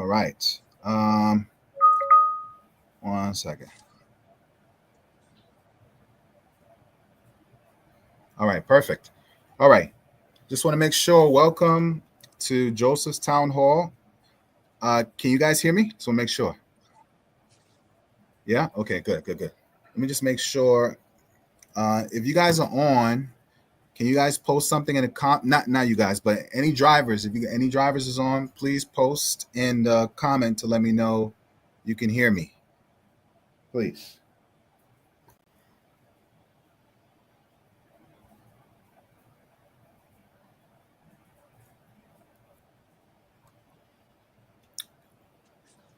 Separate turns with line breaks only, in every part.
right. 1 second. All right, perfect. All right. Just want to make sure. Welcome to Joseph's Town Hall. Can you guys hear me? So make sure. Yeah. Okay. Good. Good. Good. Let me just make sure. If you guys are on, can you guys post something in the not you guys, but any drivers? If you any drivers is on, please post in the comment to let me know you can hear me. Please.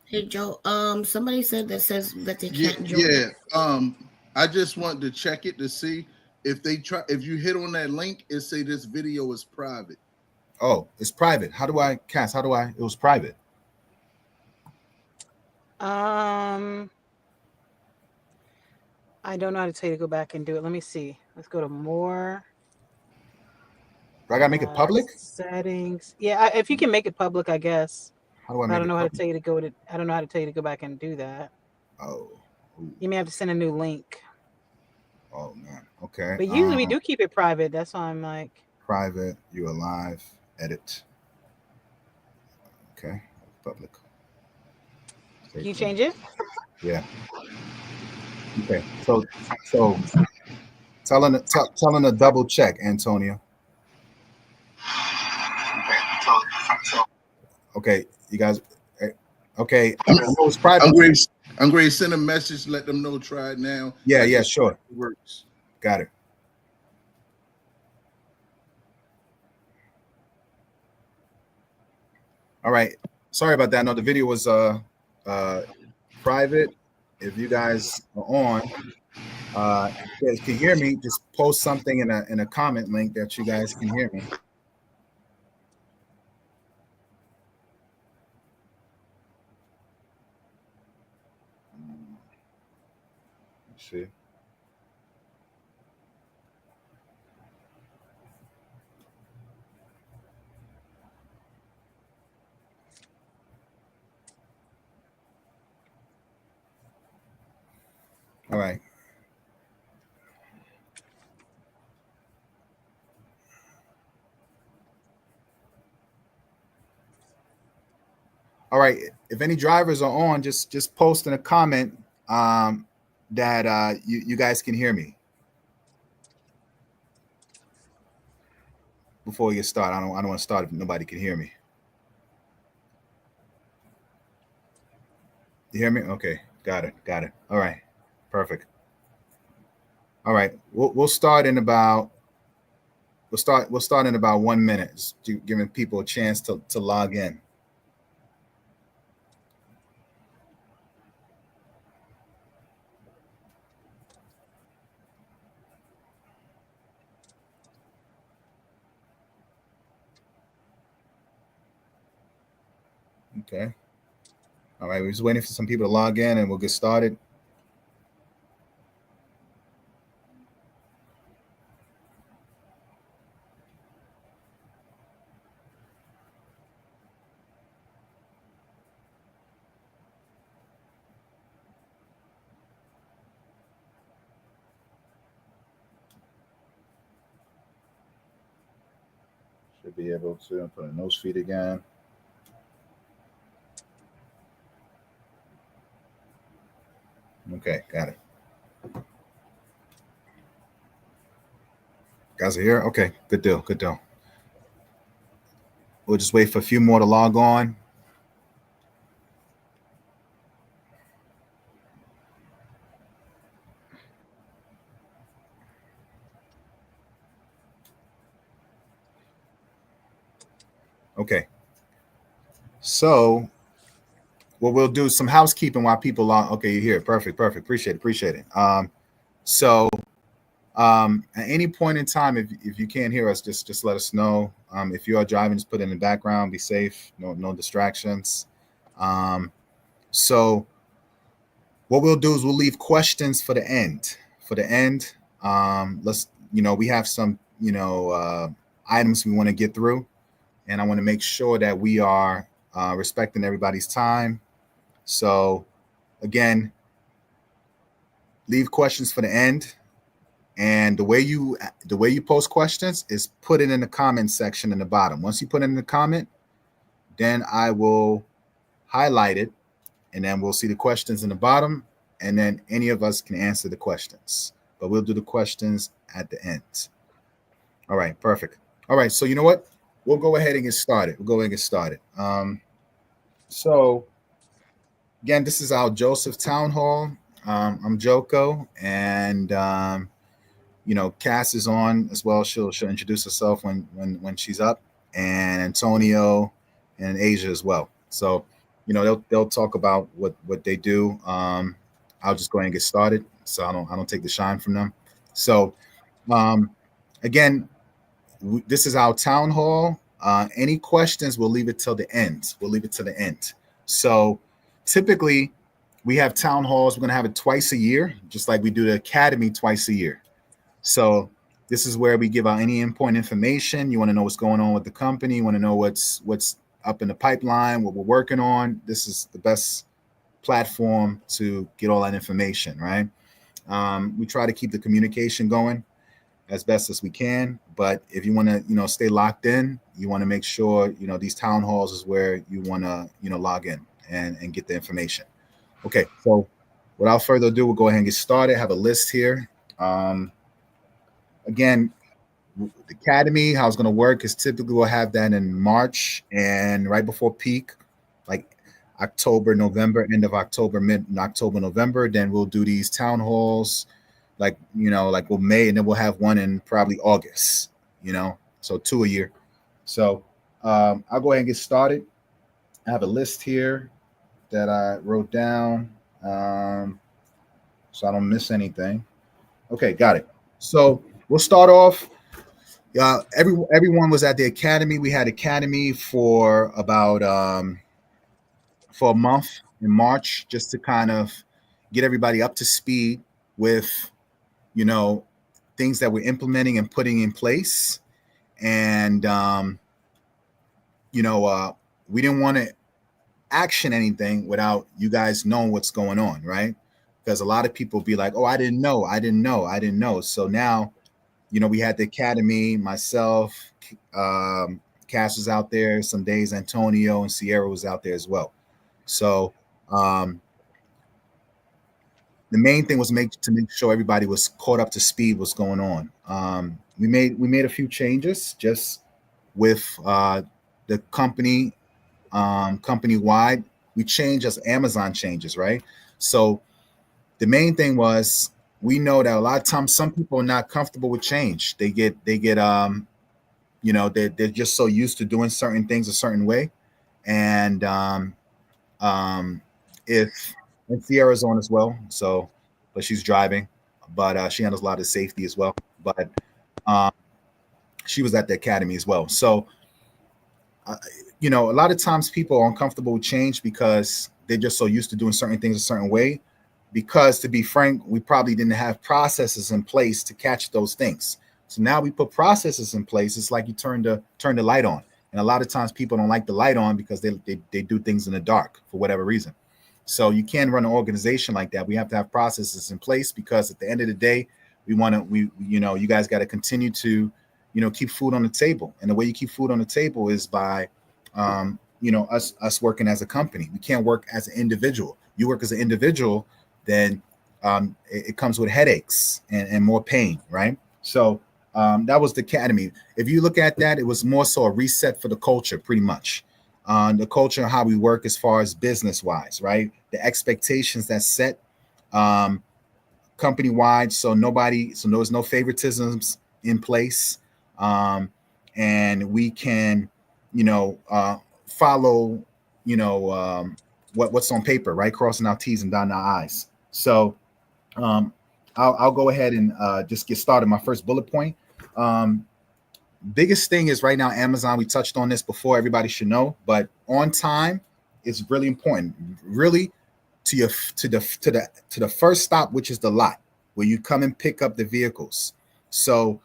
Hey Joe, somebody said that says that they
Yeah,
can't join.
yeah. I just wanted to check it to see if if you hit on that link, it say this video is private.
Oh, it's private. How do I cast? How do I? It was private.
I don't know how to tell you to go back and do it. Let me see. Let's go to more.
Do I gotta make it public?
Settings. Yeah, if you can make it public, I guess.
How do I
I
make
don't
it
know how to
public?
tell you to go to. I don't know how to tell you to go back and do that.
Oh, ooh.
You may have to send a new link.
Oh man. Okay.
But usually we do keep it private. That's why I'm like.
Private. You alive? Edit. Okay. Public.
Can you change it?
Yeah. Okay. So telling a double check, Antonio. Okay, you guys. Okay, I know it's private.
I'm going to send a message. Let them know. Try it now.
Yeah, yeah, sure.
It works.
Got it. All right. Sorry about that. No, the video was private. If you guys are on, you guys can hear me, just post something in a comment link that you guys can hear me. Let's see. All right. All right. If any drivers are on, just post in a comment that you guys can hear me before we get started. I don't want to start if nobody can hear me. You hear me? Okay. Got it. Got it. All right. Perfect. All right. We'll start in about we'll start in about 1 minute, just giving people a chance to log in. Okay. All right. We're just waiting for some people to log in and we'll get started. Should be able to put a nose feed again. Okay, got it. Guys are here? Okay, good deal, good deal. We'll just wait for a few more to log on. Okay. So what we'll do some housekeeping while people are okay, you're here. Perfect, perfect. Appreciate it. At any point in time, if you can't hear us, just let us know. If you are driving, just put it in the background, be safe, no distractions. So what we'll do is we'll leave questions for the end. For the end, let's we have some items we want to get through, and I want to make sure that we are respecting everybody's time. So again, leave questions for the end. And the way you post questions is put it in the comment section in the bottom. Once you put it in the comment, then I will highlight it, and then we'll see the questions in the bottom, and then any of us can answer the questions. But we'll do the questions at the end. All right, perfect. All right, so you know what? We'll go ahead and get started. So again, this is our Joseph Townhall. I'm Joko, and Cass is on as well. She'll introduce herself when she's up, and Antonio and Asia as well. So, they'll talk about what they do. I'll just go ahead and get started, so I don't take the shine from them. So, again, this is our town hall. Any questions, we'll leave it till the end. So, typically, we have town halls. We're gonna have it twice a year, just like we do the academy twice a year. So this is where we give out any endpoint information. You want to know what's going on with the company. You want to know what's up in the pipeline, what we're working on. This is the best platform to get all that information, right? We try to keep the communication going as best as we can. But if you want to, stay locked in, you want to make sure, these town halls is where you want to, log in and get the information. Okay, so without further ado, we'll go ahead and get started. I have a list here. Again, the academy, how it's going to work is typically we'll have that in March and right before peak, like October, November, end of October, mid-October, November. Then we'll do these town halls, like we'll May, and then we'll have one in probably August, so 2 a year. So I'll go ahead and get started. I have a list here that I wrote down so I don't miss anything. Okay, got it. So we'll start off. Everyone was at the academy. We had academy for about for a month in March, just to kind of get everybody up to speed with things that we're implementing and putting in place. And we didn't want to action anything without you guys knowing what's going on, right? Because a lot of people be like, "Oh, I didn't know." So now, we had the academy, myself, Cass was out there some days, Antonio and Sierra was out there as well. So the main thing was to make sure everybody was caught up to speed what's going on. We made a few changes just with the company wide. We changed as Amazon changes, right? So the main thing was, we know that a lot of times some people are not comfortable with change. They're just so used to doing certain things a certain way. And if Sierra's on as well, but she's driving, but she handles a lot of safety as well. But she was at the academy as well. So a lot of times people are uncomfortable with change because they're just so used to doing certain things a certain way. Because, to be frank, we probably didn't have processes in place to catch those things. So now we put processes in place. It's like you turn the light on. And a lot of times people don't like the light on because they do things in the dark for whatever reason. So you can't run an organization like that. We have to have processes in place, because at the end of the day, you guys got to continue to, keep food on the table. And the way you keep food on the table is by, us working as a company. We can't work as an individual. You work as an individual, then it comes with headaches and more pain, right? So that was the academy. If you look at that, it was more so a reset for the culture, pretty much. The culture and how we work as far as business-wise, right? The expectations that's set company-wide, so there's no favoritisms in place. And we can, follow, what's on paper, right? Crossing our T's and dotting our I's. So I'll go ahead and just get started. My first bullet point. Biggest thing is right now, Amazon. We touched on this before. Everybody should know, but on time is really important. Really, to the first stop, which is the lot where you come and pick up the vehicles. So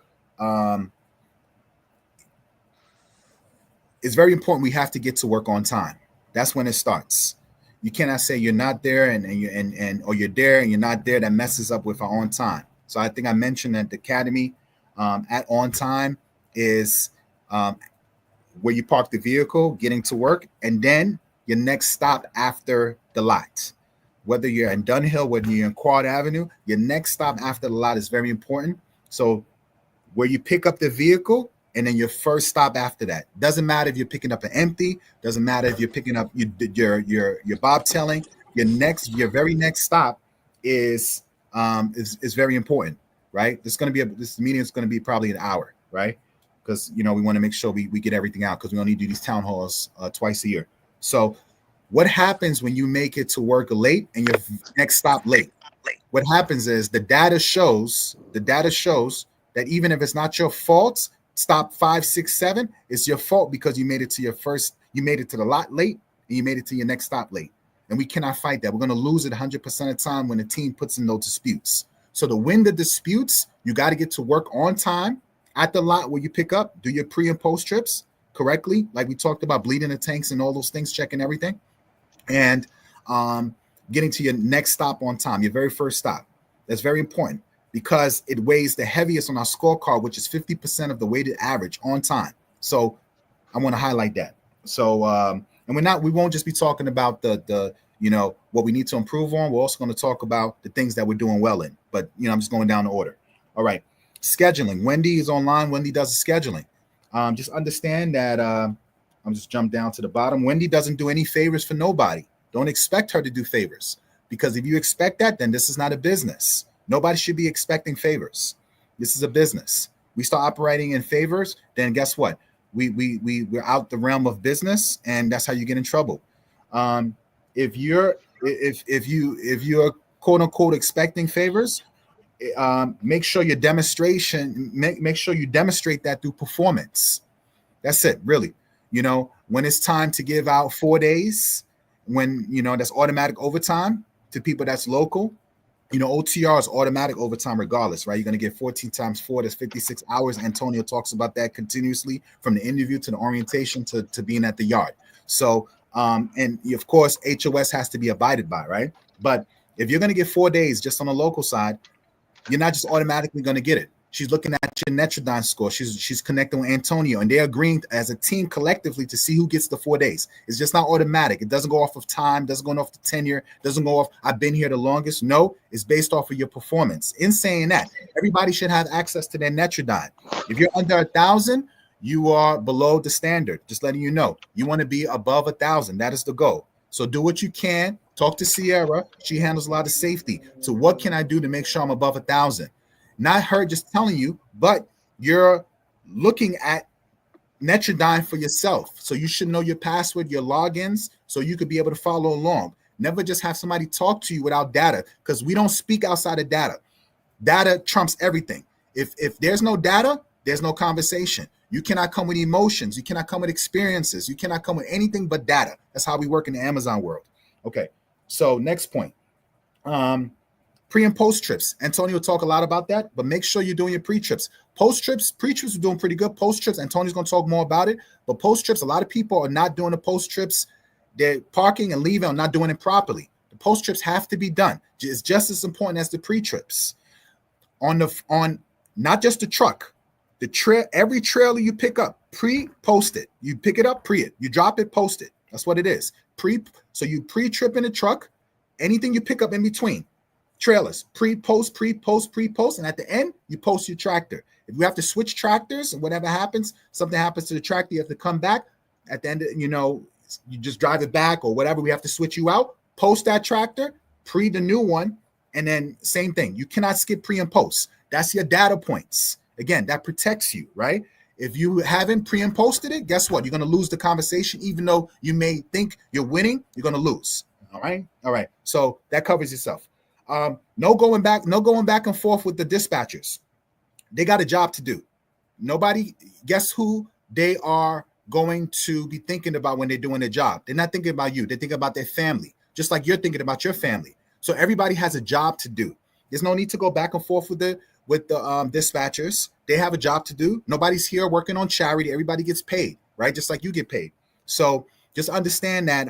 it's very important. We have to get to work on time. That's when it starts. You cannot say you're not there and or you're there and you're not there. That messes up with our on time. So I think I mentioned that the academy at on time is um, where you park the vehicle, getting to work, and then your next stop after the lot. Whether you're in Dunhill, whether you're in Quad Avenue, your next stop after the lot is very important. So where you pick up the vehicle and then your first stop after that. Doesn't matter if you're picking up an empty, doesn't matter if you're picking up your bobtailing. Your very next stop is very important, right? This meeting is going to be probably an hour, right? Because we want to make sure we get everything out because we only do these town halls twice a year. So what happens when you make it to work late and your next stop late? What happens is the data shows that even if it's not your fault, stop 5, 6, 7, it's your fault because you made it to the lot late and you made it to your next stop late. And we cannot fight that. We're going to lose it 100% of the time when the team puts in those disputes. So to win the disputes, you got to get to work on time at the lot where you pick up, do your pre and post trips correctly, like we talked about, bleeding the tanks and all those things, checking everything, and getting to your next stop on time, your very first stop. That's very important because it weighs the heaviest on our scorecard, which is 50% of the weighted average on time. So I want to highlight that. So and we won't just be talking about the what we need to improve on. We're also going to talk about the things that we're doing well in. But I'm just going down the order. All right. Scheduling. Wendy is online. Wendy does the scheduling. Just understand that I'm just jump down to the bottom. Wendy doesn't do any favors for nobody. Don't expect her to do favors, because if you expect that, then this is not a business. Nobody should be expecting favors. This is a business. We start operating in favors, then guess what? We're out the realm of business, and that's how you get in trouble. If you're quote unquote expecting favors, make sure you demonstrate that through performance. That's it, really. When it's time to give out 4 days, when that's automatic overtime to people that's local. OTR is automatic overtime regardless, right? You're going to get 14 times 4, that's 56 hours. Antonio talks about that continuously from the interview to the orientation to being at the yard. So, and of course, HOS has to be abided by, right? But if you're going to get 4 days just on the local side, you're not just automatically going to get it. She's looking at your Netrodyne score. She's connecting with Antonio, and they're agreeing as a team collectively to see who gets the 4 days. It's just not automatic. It doesn't go off of time, doesn't go off the tenure, doesn't go off, I've been here the longest. No, it's based off of your performance. In saying that, everybody should have access to their Netrodyne. If you're under 1,000, you are below the standard. Just letting you know. You want to be above 1,000. That is the goal. So do what you can. Talk to Sierra. She handles a lot of safety. So what can I do to make sure I'm above 1,000? Not her just telling you, but you're looking at Netrodyne for yourself. So you should know your password, your logins, so you could be able to follow along. Never just have somebody talk to you without data, because we don't speak outside of data. Data trumps everything. If there's no data, there's no conversation. You cannot come with emotions. You cannot come with experiences. You cannot come with anything but data. That's how we work in the Amazon world. Okay, so next point. Pre and post trips. Antonio will talk a lot about that, but make sure you're doing your pre-trips. Pre-trips are doing pretty good. Post trips, Antonio's going to talk more about it, but post trips, a lot of people are not doing the post trips. They're parking and leaving or not doing it properly. The post trips have to be done. It's just as important as the pre-trips. On not just the truck, every trailer you pick up, pre-post it. You pick it up, pre it. You drop it, post it. That's what it is. So you pre-trip in the truck, anything you pick up in between. Trailers, pre-post, and at the end, you post your tractor. If you have to switch tractors and whatever happens, something happens to the tractor, you have to come back. At the end, you just drive it back or whatever, we have to switch you out, post that tractor, pre the new one, and then same thing. You cannot skip pre and post. That's your data points. Again, that protects you, right? If you haven't pre and posted it, guess what? You're going to lose the conversation. Even though you may think you're winning, you're going to lose. All right. So that covers yourself. No going back and forth with the dispatchers. They got a job to do. Nobody, guess who they are going to be thinking about when they're doing their job? They're not thinking about you. They're thinking about their family, just like you're thinking about your family. So everybody has a job to do. There's no need to go back and forth with the dispatchers. They have a job to do. Nobody's here working on charity. Everybody gets paid, right? Just like you get paid. So just understand that,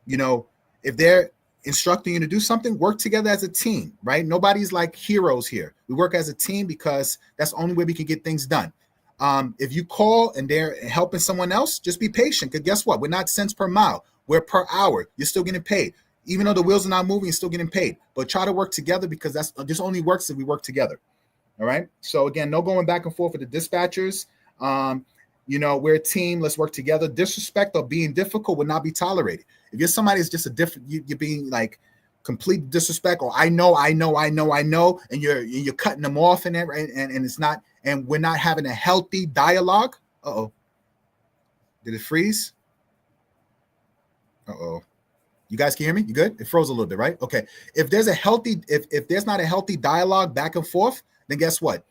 you know, if they're instructing you to do something, work together as a team, right? Nobody's like heroes here. We work as a team because that's the only way we can get things done. If you call and they're helping someone else, just be patient. Because guess what? We're not cents per mile. We're per hour. You're still getting paid. Even though the wheels are not moving, you're still getting paid. But try to work together, because this only works if we work together. All right. So again, no going back and forth with the dispatchers. You know, we're a team. Let's work together. Disrespect or being difficult will not be tolerated. If you're somebody that's just a different, you're being like complete disrespect, or I know, and you're cutting them off and it's not, and we're not having a healthy dialogue. Uh-oh. Did it freeze? Uh-oh. You guys can hear me? You good? It froze a little bit, right? Okay. If there's not a healthy dialogue back and forth, then guess what?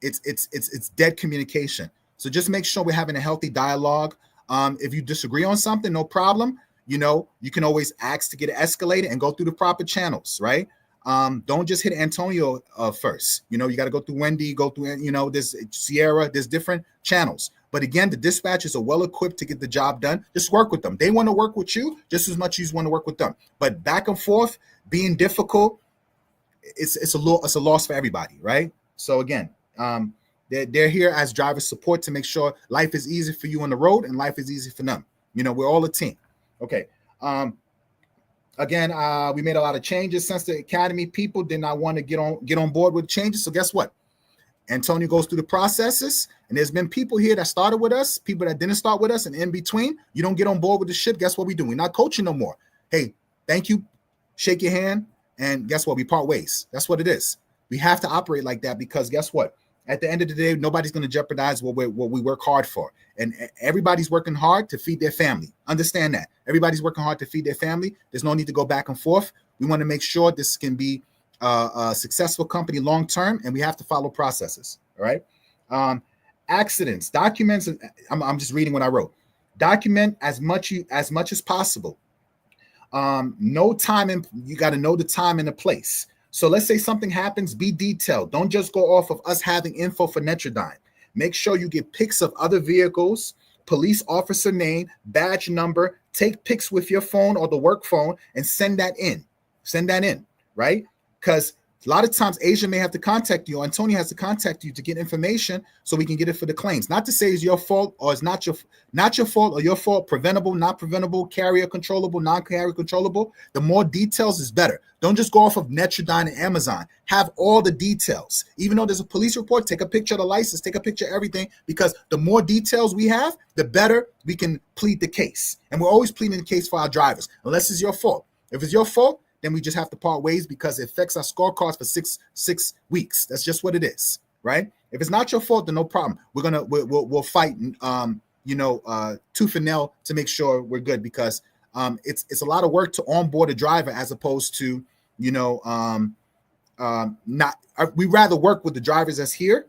It's dead communication. So just make sure we're having a healthy dialogue. If you disagree on something, no problem. You know, you can always ask to get it escalated and go through the proper channels, right? Don't just hit Antonio first. You know, you got to go through Wendy, go through, you know, there's Sierra, there's different channels. But again, the dispatchers are well equipped to get the job done. Just work with them. They want to work with you just as much as you want to work with them. But back and forth, being difficult, it's a loss for everybody, right? So again, they're here as driver support to make sure life is easy for you on the road and life is easy for them. You know, we're all a team. Okay. Again, we made a lot of changes since the academy. People did not want to get on board with changes. So guess what? Antonio goes through the processes, and there's been people here that started with us, people that didn't start with us, and in between, you don't get on board with the ship. Guess what we do? We're not coaching no more. Hey, thank you. Shake your hand, and guess what? We part ways. That's what it is. We have to operate like that, because guess what? At the end of the day, nobody's going to jeopardize what we work hard for. And everybody's working hard to feed their family. Understand that. Everybody's working hard to feed their family. There's no need to go back and forth. We want to make sure this can be a successful company long term, and we have to follow processes. All right. Accidents, documents. I'm just reading what I wrote. Document as much as possible. No time, and you got to know the time and the place. So let's say something happens, be detailed. Don't just go off of us having info for Netrodyne. Make sure you get pics of other vehicles, police officer name, badge number, take pics with your phone or the work phone and send that in. Right? Because a lot of times Asia may have to contact you, or Antonio has to contact you to get information so we can get it for the claims. Not to say it's your fault or it's not your fault or your fault, preventable, not preventable, carrier controllable, non-carrier controllable. The more details is better. Don't just go off of Netrodyne and Amazon. Have all the details. Even though there's a police report, take a picture of the license, take a picture of everything, because the more details we have, the better we can plead the case. And we're always pleading the case for our drivers, unless it's your fault. If it's your fault, then we just have to part ways, because it affects our scorecards for six weeks. That's just what it is, right? If it's not your fault, then no problem. We'll fight, tooth and nail to make sure we're good, because it's a lot of work to onboard a driver as opposed to, we rather work with the drivers that's here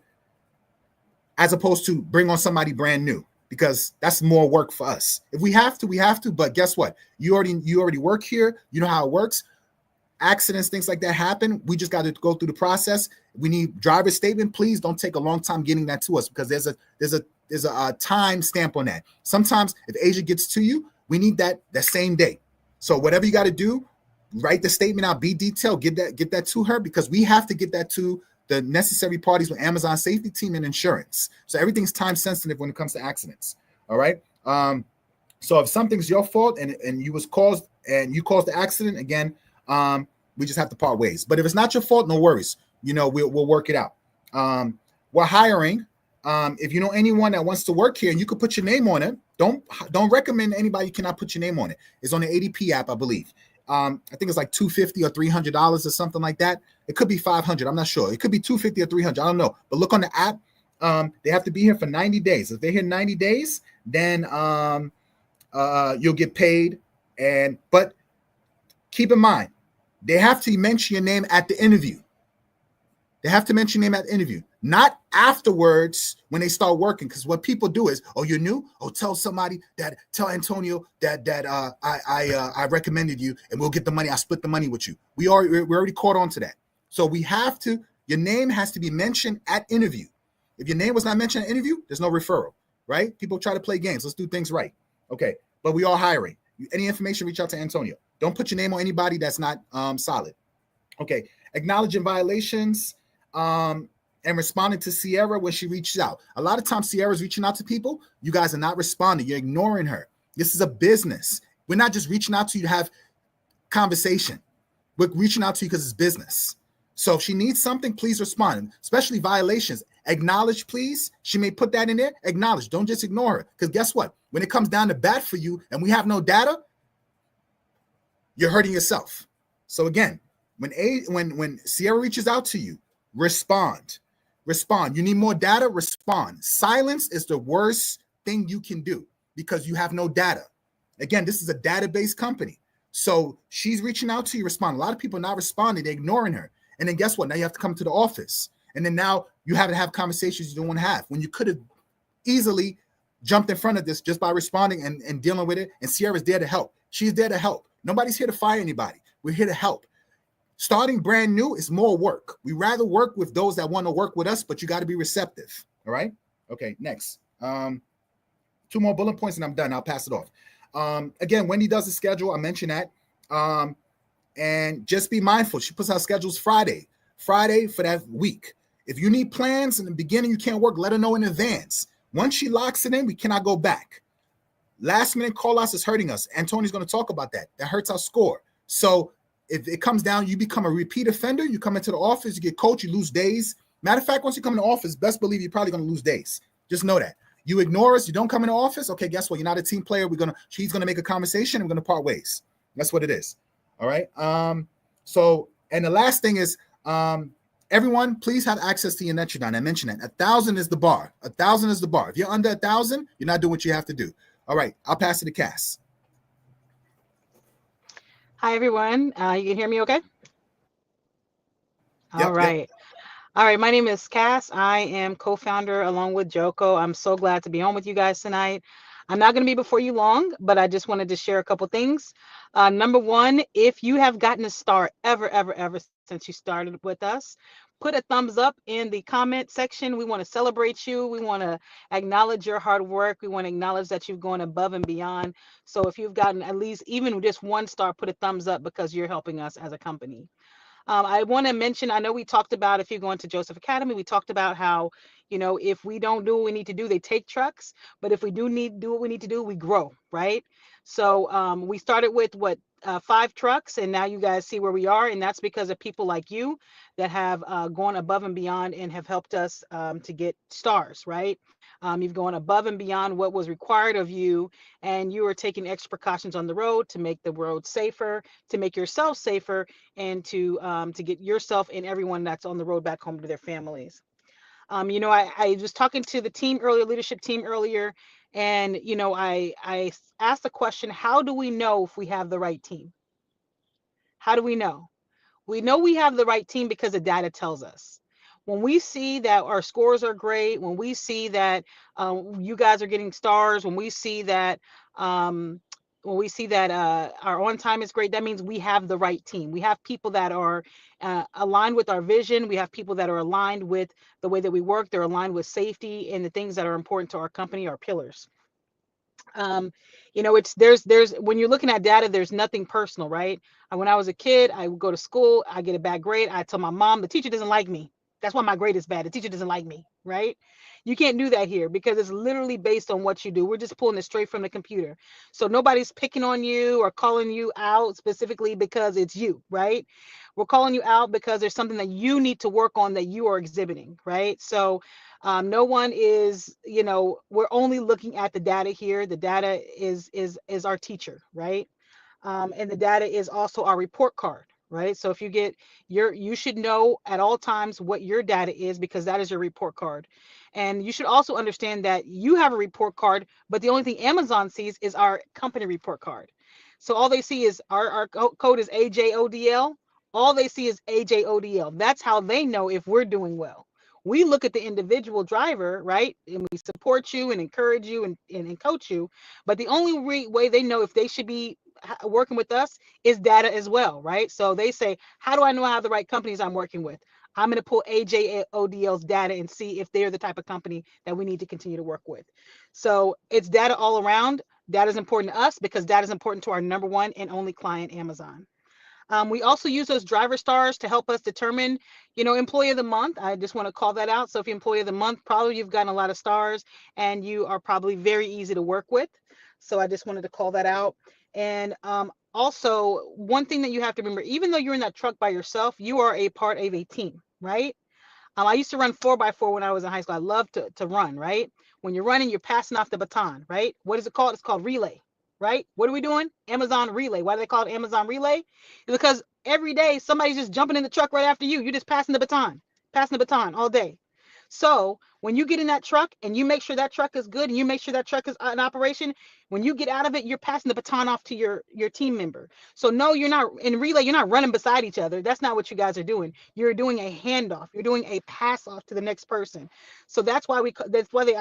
as opposed to bring on somebody brand new, because that's more work for us. If we have to, we have to. But guess what? You already work here. You know how it works. Accidents, things like that happen. We just got to go through the process. We need driver's statement. Please don't take a long time getting that to us, because there's a time stamp on that. Sometimes if Asia gets to you, we need that same day. So whatever you got to do, write the statement out, be detailed, get that to her, because we have to get that to the necessary parties with Amazon safety team and insurance. So everything's time sensitive when it comes to accidents. All right. So if something's your fault and you caused the accident, again, we just have to part ways. But if it's not your fault, no worries. We'll work it out. We're hiring. If you know anyone that wants to work here and you could put your name on it, don't recommend anybody you cannot put your name on it. It's on the ADP app, I believe. I think it's like $250 or $300 or something like that. It could be $500. I'm not sure. It could be $250 or $300. I don't know. But look on the app. They have to be here for 90 days. If they're here 90 days, then you'll get paid. But keep in mind, they have to mention your name at the interview. They have to mention your name at the interview, not afterwards when they start working. Because what people do is, oh, you're new? Oh, tell Antonio that I recommended you, and we'll get the money. I split the money with you. We already caught on to that. So your name has to be mentioned at interview. If your name was not mentioned at interview, there's no referral, right? People try to play games. Let's do things right. Okay, but we are hiring. Any information, reach out to Antonio. Don't put your name on anybody that's not solid. Okay, acknowledging violations and responding to Sierra when she reaches out. A lot of times Sierra's reaching out to people. You guys are not responding. You're ignoring her. This is a business. We're not just reaching out to you to have conversation. We're reaching out to you because it's business. So if she needs something, please respond, especially violations. Acknowledge, please. She may put that in there. Acknowledge. Don't just ignore her. Because guess what? When it comes down to bat for you and we have no data, you're hurting yourself. So again, when Sierra reaches out to you, respond. Respond. You need more data? Respond. Silence is the worst thing you can do because you have no data. Again, this is a database company. So she's reaching out to you, respond. A lot of people are not responding. They're ignoring her. And then guess what? Now you have to come to the office. And then now you have to have conversations you don't want to have when you could have easily jumped in front of this just by responding and dealing with it. And Sierra's there to help. She's there to help. Nobody's here to fire anybody. We're here to help. Starting brand new is more work. We rather work with those that want to work with us, but you got to be receptive. All right? Okay, next. 2 more bullet points and I'm done. I'll pass it off. Again, Wendy does the schedule. I mentioned that. And just be mindful. She puts out schedules Friday for that week. If you need plans in the beginning, you can't work, let her know in advance. Once she locks it in, we cannot go back. Last minute call outs is hurting us. Antonio's going to talk about that. That hurts our score. So if it comes down, you become a repeat offender, you come into the office, you get coached, you lose days. Matter of fact, once you come in the office, best believe you're probably going to lose days. Just know that. You ignore us, you don't come in the office, okay, guess what? You're not a team player. She's going to make a conversation, and we're going to part ways. That's what it is. All right. So, and the last thing is, everyone, please have access to your Netrodon. I mentioned that 1,000 is the bar. 1,000 is the bar. If you're under 1,000, you're not doing what you have to do. All right, I'll pass it to Cass.
Hi, everyone. You can hear me okay?
Yep,
All right.
Yep.
All right. My name is Cass. I am co-founder along with Joko. I'm so glad to be on with you guys tonight. I'm not going to be before you long, but I just wanted to share a couple things. Number one, if you have gotten a star ever since you started with us, put a thumbs up in the comment section. We want to celebrate you. We want to acknowledge your hard work. We want to acknowledge that you've gone above and beyond. So if you've gotten at least even just 1 star, put a thumbs up because you're helping us as a company. I want to mention, I know we talked about, if you're going to Joseph Academy, we talked about how, if we don't do what we need to do, they take trucks. But if we do what we need to do, we grow, right? So we started with 5 trucks, and now you guys see where we are. And that's because of people like you that have gone above and beyond and have helped us to get stars, right? You've gone above and beyond what was required of you, and you are taking extra precautions on the road to make the road safer, to make yourself safer, and to get yourself and everyone that's on the road back home to their families. I was talking to the team earlier, leadership team earlier, and I asked the question, how do we know if we have the right team? How do we know? We know we have the right team because the data tells us. When we see that our scores are great, when we see that you guys are getting stars, when we see that our on time is great, that means we have the right team. We have people that are aligned with our vision. We have people that are aligned with the way that we work. They're aligned with safety and the things that are important to our company, our pillars. There's when you're looking at data, there's nothing personal, right? When I was a kid, I would go to school, I get a bad grade, I tell my mom the teacher doesn't like me. That's why my grade is bad. The teacher doesn't like me, right? You can't do that here because it's literally based on what you do. We're just pulling it straight from the computer. So nobody's picking on you or calling you out specifically because it's you, right? We're calling you out because there's something that you need to work on that you are exhibiting, right? So no one is, we're only looking at the data here. The data is our teacher, right? And the data is also our report card, right? So if you get you should know at all times what your data is because that is your report card. And you should also understand that you have a report card, but the only thing Amazon sees is our company report card. So all they see is our code is AJODL. All they see is AJODL. That's how they know if we're doing well. We look at the individual driver, right? And we support you and encourage you and coach you. But the only way they know if they should be working with us is data as well, right? So they say, how do I know I have the right companies I'm working with? I'm going to pull AJODL's data and see if they're the type of company that we need to continue to work with. So it's data all around. That is important to us because that is important to our number one and only client, Amazon. We also use those driver stars to help us determine, employee of the month. I just want to call that out. So if you're employee of the month, probably you've gotten a lot of stars and you are probably very easy to work with. So I just wanted to call that out. And also, one thing that you have to remember, even though you're in that truck by yourself, you are a part of a team, right? I used to run 4x4 when I was in high school. I love to run, right? When you're running, you're passing off the baton, right? What is it called? It's called relay, right? What are we doing? Amazon relay. Why do they call it Amazon relay? It's because every day somebody's just jumping in the truck right after you. You're just passing the baton all day. So when you get in that truck and you make sure that truck is good and you make sure that truck is in operation, when you get out of it, you're passing the baton off to your team member. So no, you're not in relay. You're not running beside each other. That's not what you guys are doing. You're doing a handoff. You're doing a pass off to the next person. So that's why I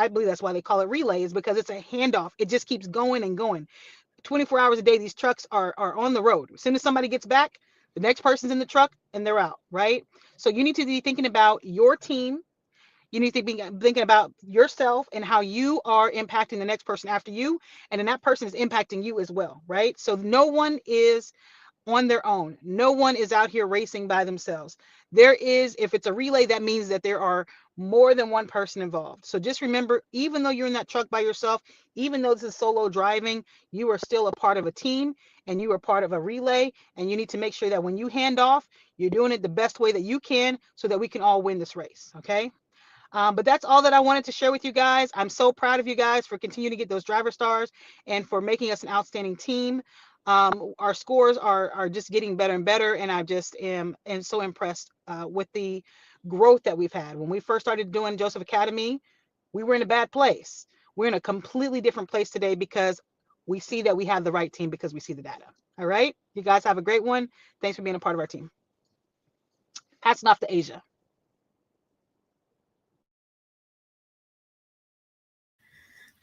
believe that's why they call it relay, is because it's a handoff. It just keeps going and going. 24 hours a day, these trucks are on the road. As soon as somebody gets back, the next person's in the truck and they're out, right? So you need to be thinking about your team. You need to be thinking about yourself and how you are impacting the next person after you, and then that person is impacting you as well, right? So no one is on their own. No one is out here racing by themselves. There is, if it's a relay, that means that there are more than one person involved. So just remember, even though you're in that truck by yourself, even though this is solo driving, you are still a part of a team and you are part of a relay. And you need to make sure that when you hand off, you're doing it the best way that you can so that we can all win this race. Okay. But that's all that I wanted to share with you guys. I'm so proud of you guys for continuing to get those driver stars and for making us an outstanding team. Our scores are just getting better and better, and I just am so impressed with the growth that we've had. When we first started doing Joseph Academy, we were in a bad place. We're in a completely different place today because we see that we have the right team because we see the data. All right, you guys have a great one. Thanks for being a part of our team. Passing off to Asia.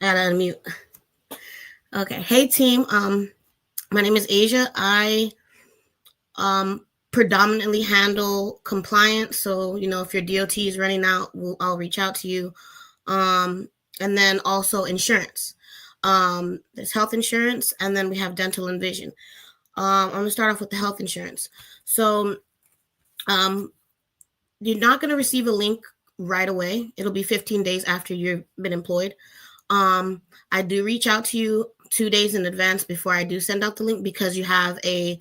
I gotta unmute. Okay. Hey team. My name is Asia. I predominantly handle compliance. So, if your DOT is running out, I'll reach out to you. And then also insurance. There's health insurance, and then we have dental and vision. I'm gonna start off with the health insurance. So you're not gonna receive a link right away. It'll be 15 days after you've been employed. I do reach out to you 2 days in advance before I do send out the link, because you have a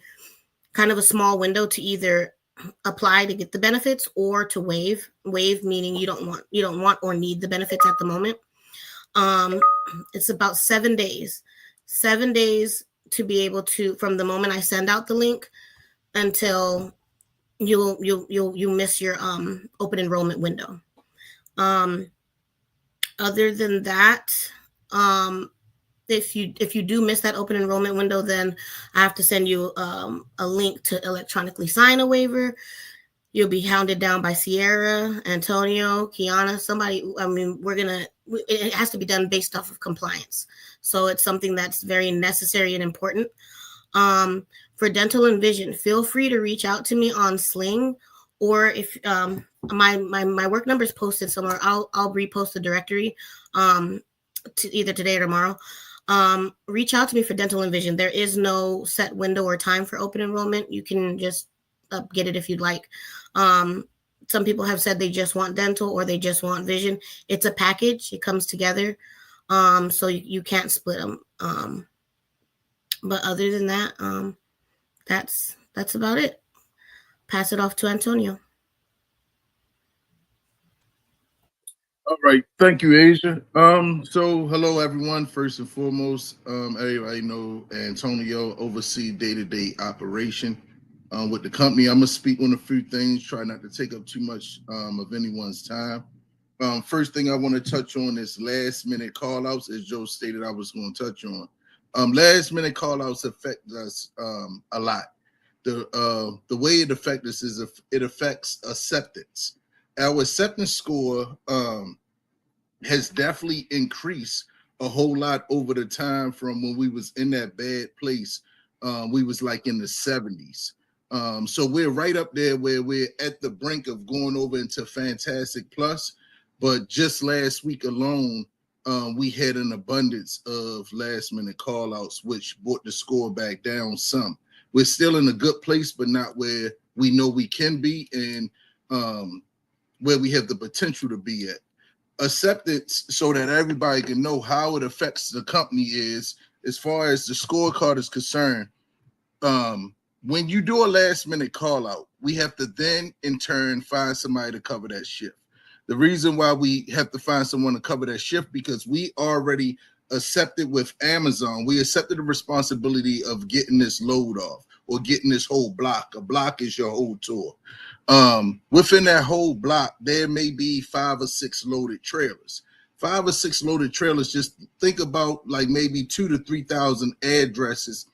kind of a small window to either apply to get the benefits or to waive, meaning you don't want or need the benefits at the moment. It's about 7 days to be able to, from the moment I send out the link until you miss your open enrollment window. Other than that, if you do miss that open enrollment window, then I have to send you a link to electronically sign a waiver. You'll be hounded down by Sierra, Antonio, Kiana, somebody. I mean, it has to be done based off of compliance. So it's something that's very necessary and important. For dental and vision, feel free to reach out to me on Sling, or if my work number is posted somewhere, I'll repost the directory to either today or tomorrow. Reach out to me for dental and vision. There is no set window or time for open enrollment. You can just get it if you'd like. Some people have said they just want dental or they just want vision. It's a package. It comes together. So you can't split them. But other than that, that's about it. Pass it off to Antonio.
All right, thank you, Asia. So hello everyone. First and foremost, everybody know Antonio oversee day-to-day operation with the company. I'm gonna speak on a few things, try not to take up too much of anyone's time. First thing I want to touch on is last minute call outs, as Joe stated I was going to touch on. Last minute call outs affect us a lot. The way it affects us is it affects acceptance. Our acceptance score has definitely increased a whole lot over the time from when we was in that bad place. We was like in the 70s. So we're right up there where we're at the brink of going over into Fantastic Plus. But just last week alone, we had an abundance of last minute call outs, which brought the score back down some. We're still in a good place, but not where we know we can be and where we have the potential to be at. Acceptance, so that everybody can know how it affects the company, is as far as the scorecard is concerned. When you do a last minute call out, we have to then in turn find somebody to cover that shift. The reason why we have to find someone to cover that shift, because we already accepted with Amazon, we accepted the responsibility of getting this load off or getting this whole block. A block is your whole tour. Within that whole block, there may be 5 or 6 loaded trailers. 5 or 6 loaded trailers, just think about like maybe 2,000 to 3,000 addresses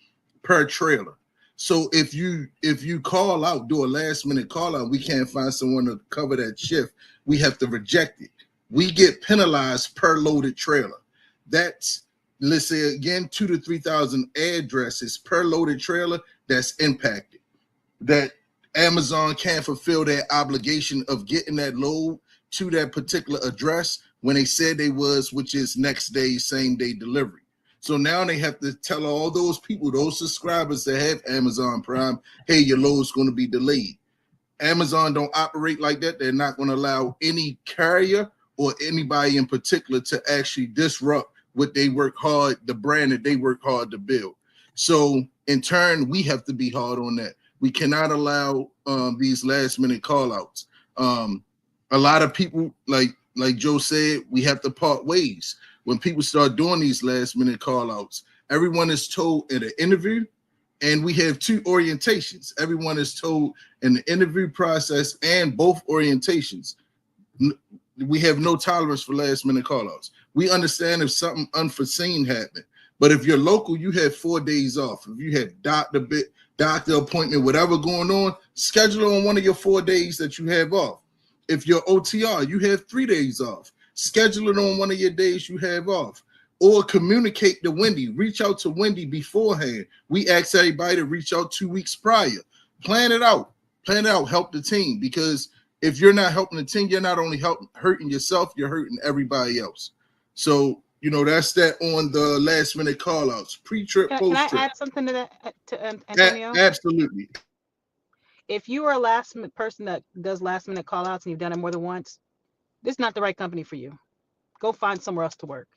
per trailer. So if you call out, do a last minute call out, we can't find someone to cover that shift, we have to reject it. We get penalized per loaded trailer. That's, let's say again, 2,000 to 3,000 addresses per loaded trailer that's impacted. That Amazon can't fulfill their obligation of getting that load to that particular address when they said they was, which is next day, same day delivery. So now they have to tell all those people, those subscribers that have Amazon Prime, hey, your load's going to be delayed. Amazon don't operate like that. They're not going to allow any carrier or anybody in particular to actually disrupt what they work hard, the brand that they work hard to build. So in turn, we have to be hard on that. We cannot allow these last minute call outs. A lot of people, like Joe said, we have to part ways. When people start doing these last minute call outs, everyone is told in an interview, and we have 2 orientations. Everyone is told in the interview process and both orientations, we have no tolerance for last minute call outs. We understand if something unforeseen happened, but if you're local, you have 4 days off. If you have doctor appointment, whatever going on, schedule it on one of your 4 days that you have off. If you're OTR, you have 3 days off. Schedule it on one of your days you have off. Or communicate to Wendy. Reach out to Wendy beforehand. We ask everybody to reach out 2 weeks prior. Plan it out. Plan it out. Help the team. Because if you're not helping the team, you're not only hurting yourself, you're hurting everybody else. So, that's that on the last minute call outs. Pre-trip, post-trip.
Can I add something to that, to Antonio?
Absolutely.
If you are a last minute person that does last minute call outs and you've done it more than once, this is not the right company for you. Go find somewhere else to work,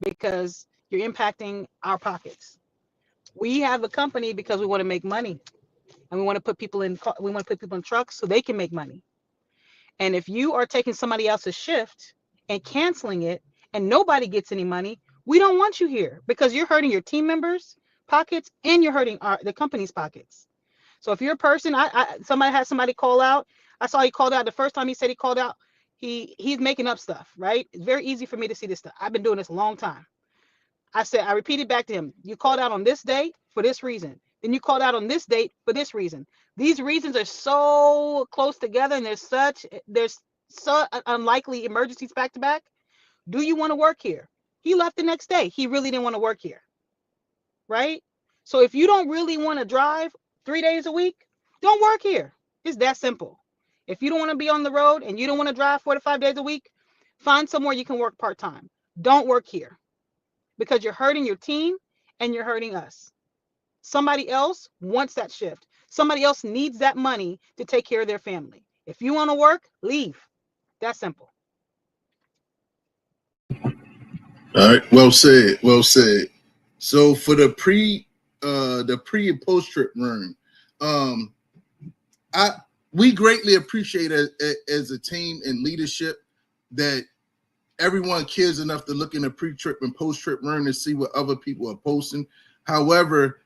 because you're impacting our pockets. We have a company because we want to make money, and we want to put people in trucks so they can make money. And if you are taking somebody else's shift and canceling it and nobody gets any money, we don't want you here, because you're hurting your team members' pockets and you're hurting the company's pockets. So if you're a person, somebody had somebody call out. I saw he called out the first time he said he called out. He's making up stuff, right? It's very easy for me to see this stuff. I've been doing this a long time. I repeated back to him, you called out on this date for this reason. Then you called out on this date for this reason. These reasons are so close together, and there's so unlikely emergencies back to back. Do you want to work here? He left the next day. He really didn't want to work here, right? So if you don't really want to drive 3 days a week, don't work here. It's that simple. If you don't want to be on the road and you don't want to drive 4 to 5 days a week, find somewhere you can work part-time. Don't work here, because you're hurting your team and you're hurting us. Somebody else wants that shift. Somebody else needs that money to take care of their family. If you want to work, leave. That's simple.
All right. Well said. Well said. So for the pre and post trip run, we greatly appreciate as a team and leadership that everyone cares enough to look in the pre-trip and post-trip run to see what other people are posting. However,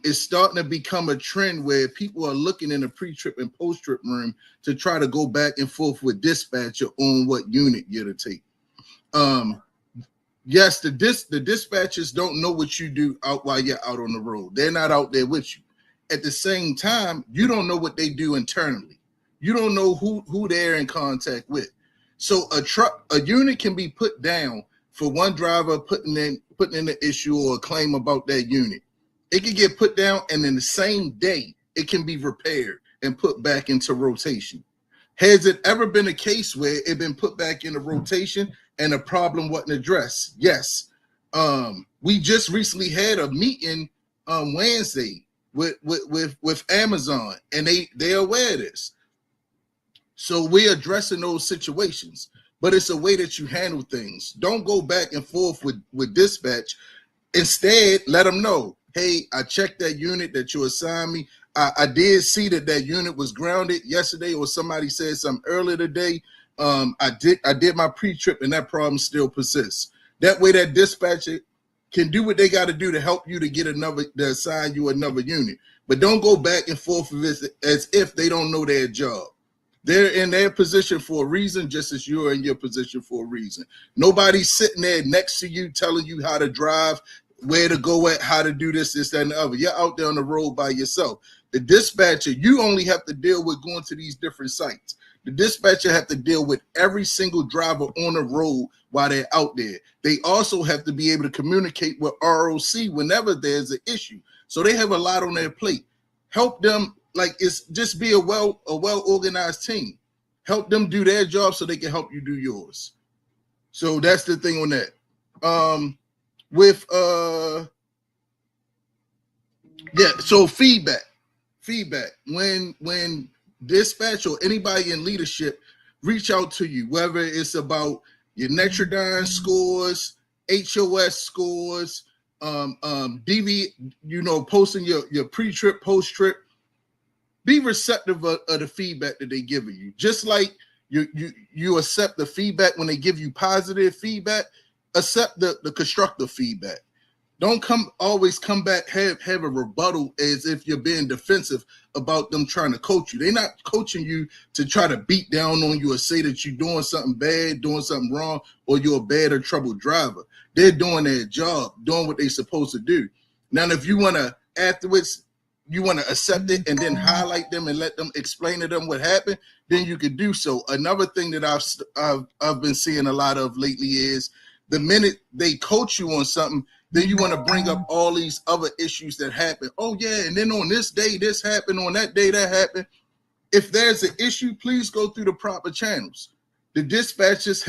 it's starting to become a trend where people are looking in the pre-trip and post-trip room to try to go back and forth with dispatcher on what unit you're to take. Yes, the dispatchers don't know what you do out while you're out on the road. They're not out there with you. At the same time, you don't know what they do internally. You don't know who they're in contact with. So a unit can be put down for one driver putting in an issue or a claim about that unit. It can get put down, and in the same day, it can be repaired and put back into rotation. Has it ever been a case where it been put back into rotation and the problem wasn't addressed. Yes. We just recently had a meeting Wednesday with Amazon, and they're aware of this. So we're addressing those situations, but it's a way that you handle things. Don't go back and forth with dispatch. Instead, let them know, hey, I checked that unit that you assigned me. I did see that unit was grounded yesterday, or somebody said something earlier today. I did my pre-trip, and that problem still persists. That way, that dispatcher can do what they got to do to help you to assign you another unit. But don't go back and forth with this as if they don't know their job. They're in their position for a reason, just as you're in your position for a reason. Nobody's sitting there next to you telling you how to drive, where to go at, how to do this, that, and the other. You're out there on the road by yourself. The dispatcher, you only have to deal with going to these different sites. The dispatcher have to deal with every single driver on the road while they're out there. They also have to be able to communicate with ROC whenever there's an issue. So they have a lot on their plate. Help them. Like, it's just be a well organized team. Help them do their job so they can help you do yours. So that's the thing on that. So feedback. When dispatch or anybody in leadership reach out to you, whether it's about your Netrodyne scores, HOS scores, DV, posting your pre-trip, post-trip. Be receptive of the feedback that they give you. Just like you accept the feedback when they give you positive feedback, accept the constructive feedback. Don't always come back, have a rebuttal as if you're being defensive about them trying to coach you. They're not coaching you to try to beat down on you or say that you're doing something bad, doing something wrong, or you're a bad or troubled driver. They're doing their job, doing what they're supposed to do. Now, if you want to afterwards, you want to accept it and then highlight them and let them explain to them what happened, then you could do so. Another thing that I've been seeing a lot of lately is the minute they coach you on something, then you want to bring up all these other issues that happen. Oh yeah, and then on this day this happened, on that day that happened. If there's an issue, please go through the proper channels. The dispatchers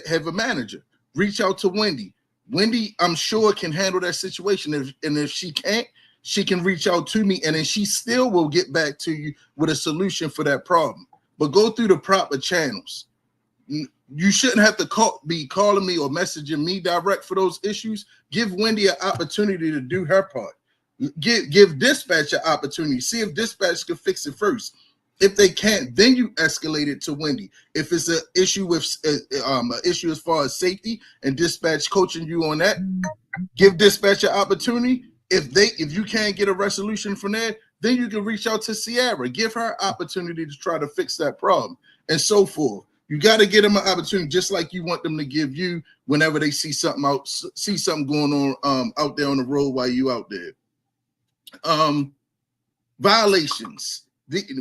have a manager. Reach out to Wendy. Wendy, I'm sure, can handle that situation. If she can't, she can reach out to me, and then she still will get back to you with a solution for that problem. But go through the proper channels. You shouldn't have to be calling me or messaging me direct for those issues. Give Wendy an opportunity to do her part. Give dispatch an opportunity. See if dispatch can fix it first. If they can't, then you escalate it to Wendy. If it's an issue with an issue as far as safety and dispatch coaching you on that, give dispatch an opportunity. If you can't get a resolution from there, then you can reach out to Sierra. Give her an opportunity to try to fix that problem, and so forth. You got to get them an opportunity, just like you want them to give you whenever they see something going on out there on the road while you out there. Violations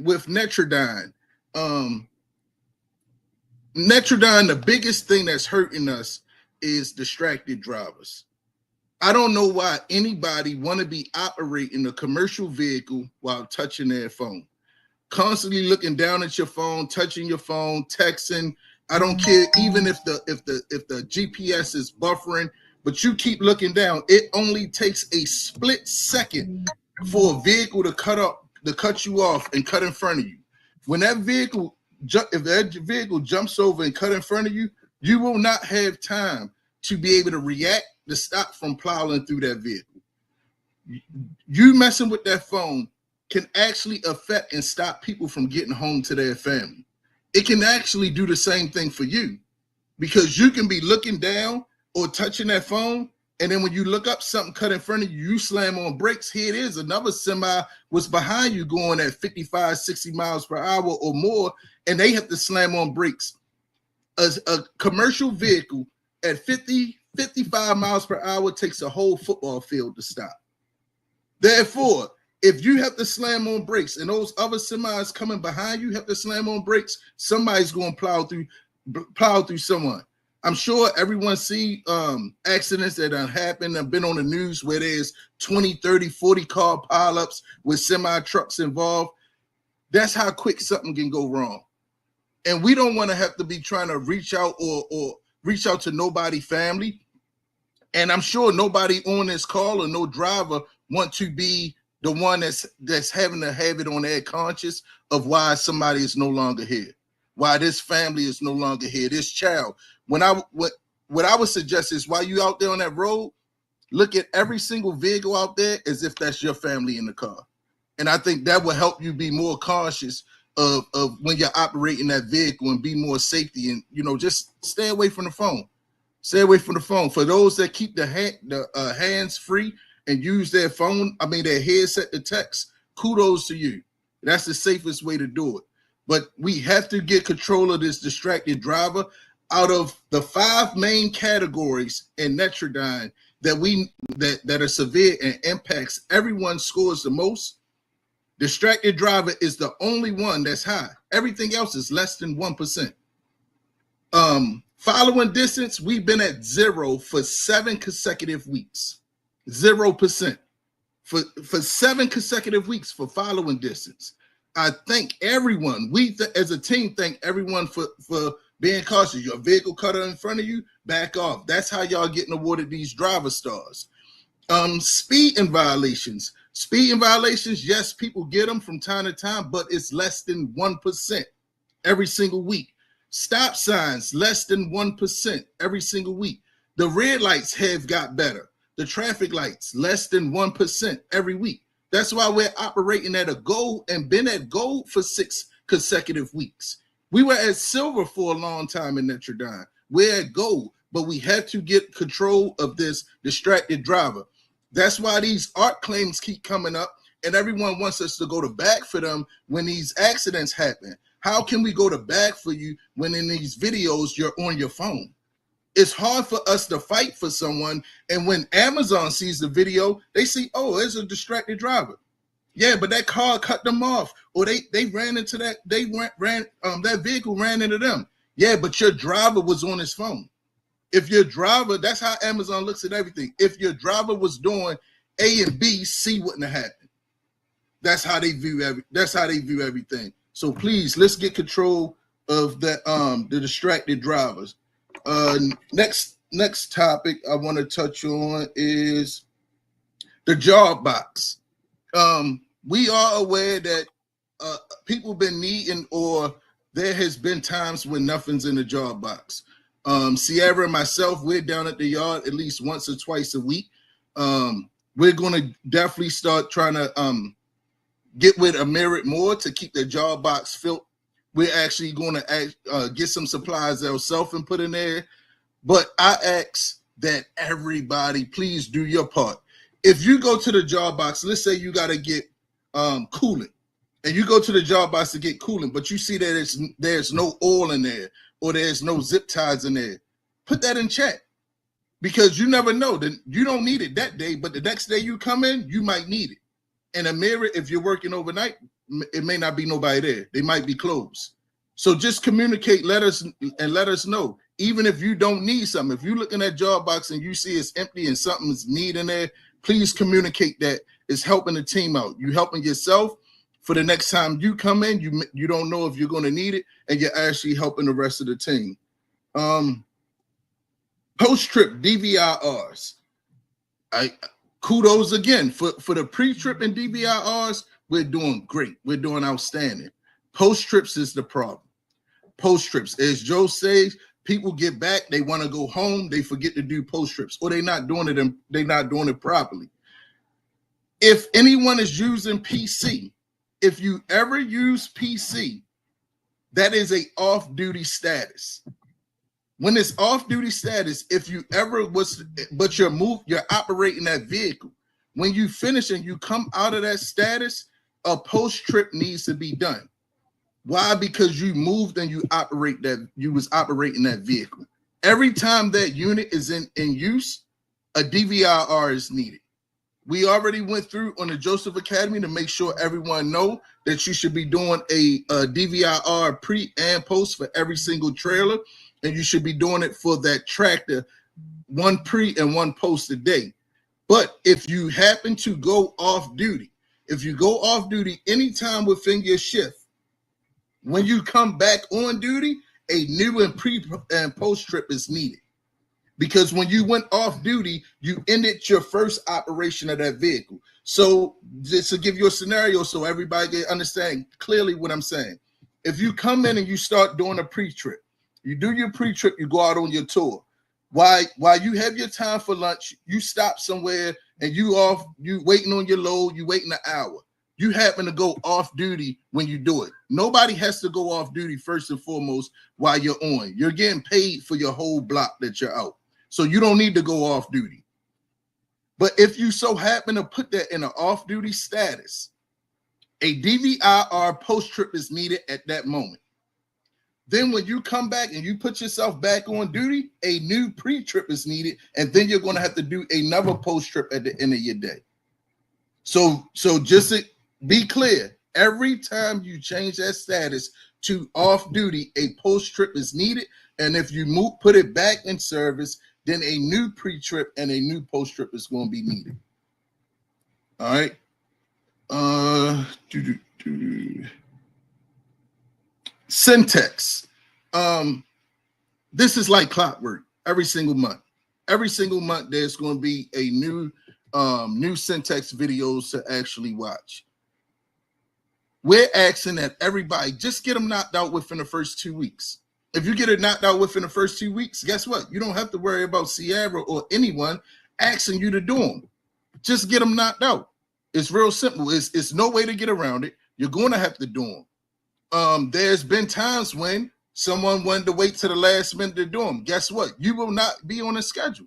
with Netrodyne. Netrodyne, the biggest thing that's hurting us is distracted drivers. I don't know why anybody want to be operating a commercial vehicle while touching their phone. Constantly looking down at your phone, touching your phone, texting. I don't care, even if the GPS is buffering, but you keep looking down. It only takes a split second for a vehicle to cut you off and cut in front of you. When that vehicle, if that vehicle jumps over and cut in front of you, you will not have time to be able to react to stop from plowing through that vehicle. You messing with that phone can actually affect and stop people from getting home to their family. It can actually do the same thing for you, because you can be looking down or touching that phone, and then when you look up, something cut in front of you, you slam on brakes. Here it is, another semi was behind you going at 55, 60 miles per hour or more, and they have to slam on brakes. A commercial vehicle at 50, 55 miles per hour takes a whole football field to stop. Therefore, if you have to slam on brakes and those other semis coming behind you have to slam on brakes, somebody's going to plow through someone. I'm sure everyone see accidents that have happened and been on the news where there's 20, 30, 40 car pileups with semi trucks involved. That's how quick something can go wrong. And we don't want to have to be trying to reach out or reach out to nobody family. And I'm sure nobody on this call or no driver want to be the one that's having to have it on their conscience of why somebody is no longer here, why this family is no longer here, this child. What I would suggest is while you out there on that road, look at every single vehicle out there as if that's your family in the car. And I think that will help you be more cautious of when you're operating that vehicle and be more safety. And, you know, just stay away from the phone. Stay away from the phone. For those that keep the hands free and use their phone, their headset to text, kudos to you. That's the safest way to do it. But we have to get control of this distracted driver. Out of the 5 main categories in Netrodyne that are severe and impacts everyone scores the most, distracted driver is the only one that's high. Everything else is less than 1%. Following distance, we've been at 0 for 7 consecutive weeks. 0% for 7 consecutive weeks for following distance. I thank everyone. As a team thank everyone for being cautious. Your vehicle cutter in front of you, back off. That's how y'all getting awarded these driver stars. Speeding violations. Speeding violations, yes, people get them from time to time, but it's less than 1% every single week. Stop signs, less than 1% every single week. The red lights have got better. The traffic lights, less than 1% every week. That's why we're operating at a gold and been at gold for 6 consecutive weeks. We were at silver for a long time in Netrodyne. We're at gold, but we have to get control of this distracted driver. That's why these art claims keep coming up, and everyone wants us to go to bat for them when these accidents happen. How can we go to bat for you when in these videos you're on your phone? It's hard for us to fight for someone, and when Amazon sees the video, they see, oh, it's a distracted driver. Yeah, but that car cut them off, or they ran into that. That vehicle ran into them. Yeah, but your driver was on his phone. If your driver, that's how Amazon looks at everything. If your driver was doing A and B, C wouldn't have happened. That's how they view everything. So please, let's get control of that. The distracted drivers. Next topic I want to touch on is the job box. We are aware that people been needing, or there has been times when nothing's in the job box. Sierra and myself, we're down at the yard at least once or twice a week. We're going to definitely start trying to get with Amerit more to keep the job box filled. We're actually going to get some supplies ourselves and put in there. But I ask that everybody please do your part. If you go to the job box, let's say you got to get coolant, and you go to the job box to get coolant, but you see that there's no oil in there, or there's no zip ties in there, put that in check, because you never know. That you don't need it that day, but the next day you come in, you might need it. And a mirror, if you're working overnight, it may not be nobody there. They might be closed. So just communicate, let us know. Even if you don't need something, if you're looking at job box and you see it's empty and something's needed in there, please communicate that. It's helping the team out. You helping yourself for the next time you come in. You don't know if you're going to need it, and you're actually helping the rest of the team. Post-trip DVRs. Kudos again for the pre-trip and DVRs. We're doing great. We're doing outstanding. Post-trips is the problem. Post-trips, as Joe says, people get back, they want to go home, they forget to do post-trips, or they're not doing it properly. If anyone is using PC, if you ever use PC, that is a off-duty status. When it's off-duty status, if you ever was, but you're operating that vehicle, when you finish and you come out of that status, a post-trip needs to be done. Why? Because you moved and you was operating that vehicle. Every time that unit is in use, a DVRR is needed. We already went through on the Joseph Academy to make sure everyone know that you should be doing a DVRR pre and post for every single trailer, and you should be doing it for that tractor, one pre and one post a day. But if you happen to go off duty, anytime within your shift, when you come back on duty a new and pre and post trip is needed. Because when you went off duty, you ended your first operation of that vehicle. So just to give you a scenario so everybody can understand clearly what I'm saying. If you come in and you start doing a pre-trip, you do your pre-trip, you go out on your tour. While you have your time for lunch, you stop somewhere and you waiting on your load, you waiting an hour. You happen to go off duty when you do it. Nobody has to go off duty first and foremost while you're on. You're getting paid for your whole block that you're out. So you don't need to go off duty. But if you so happen to put that in an off-duty status, a DVIR post-trip is needed at that moment. Then when you come back and you put yourself back on duty, a new pre-trip is needed, and then you're going to have to do another post-trip at the end of your day. So just to be clear, every time you change that status to off-duty, a post-trip is needed, and if you put it back in service, then a new pre-trip and a new post-trip is going to be needed. All right. Syntax. This is like clockwork. Every single month. Every single month, there's going to be a new syntax videos to actually watch. We're asking that everybody just get them knocked out within the first 2 weeks. If you get it knocked out within the first 2 weeks, guess what? You don't have to worry about Sierra or anyone asking you to do them. Just get them knocked out. It's real simple. It's no way to get around it. You're going to have to do them. There's been times when someone wanted to wait to the last minute to do them. Guess what? You will not be on a schedule.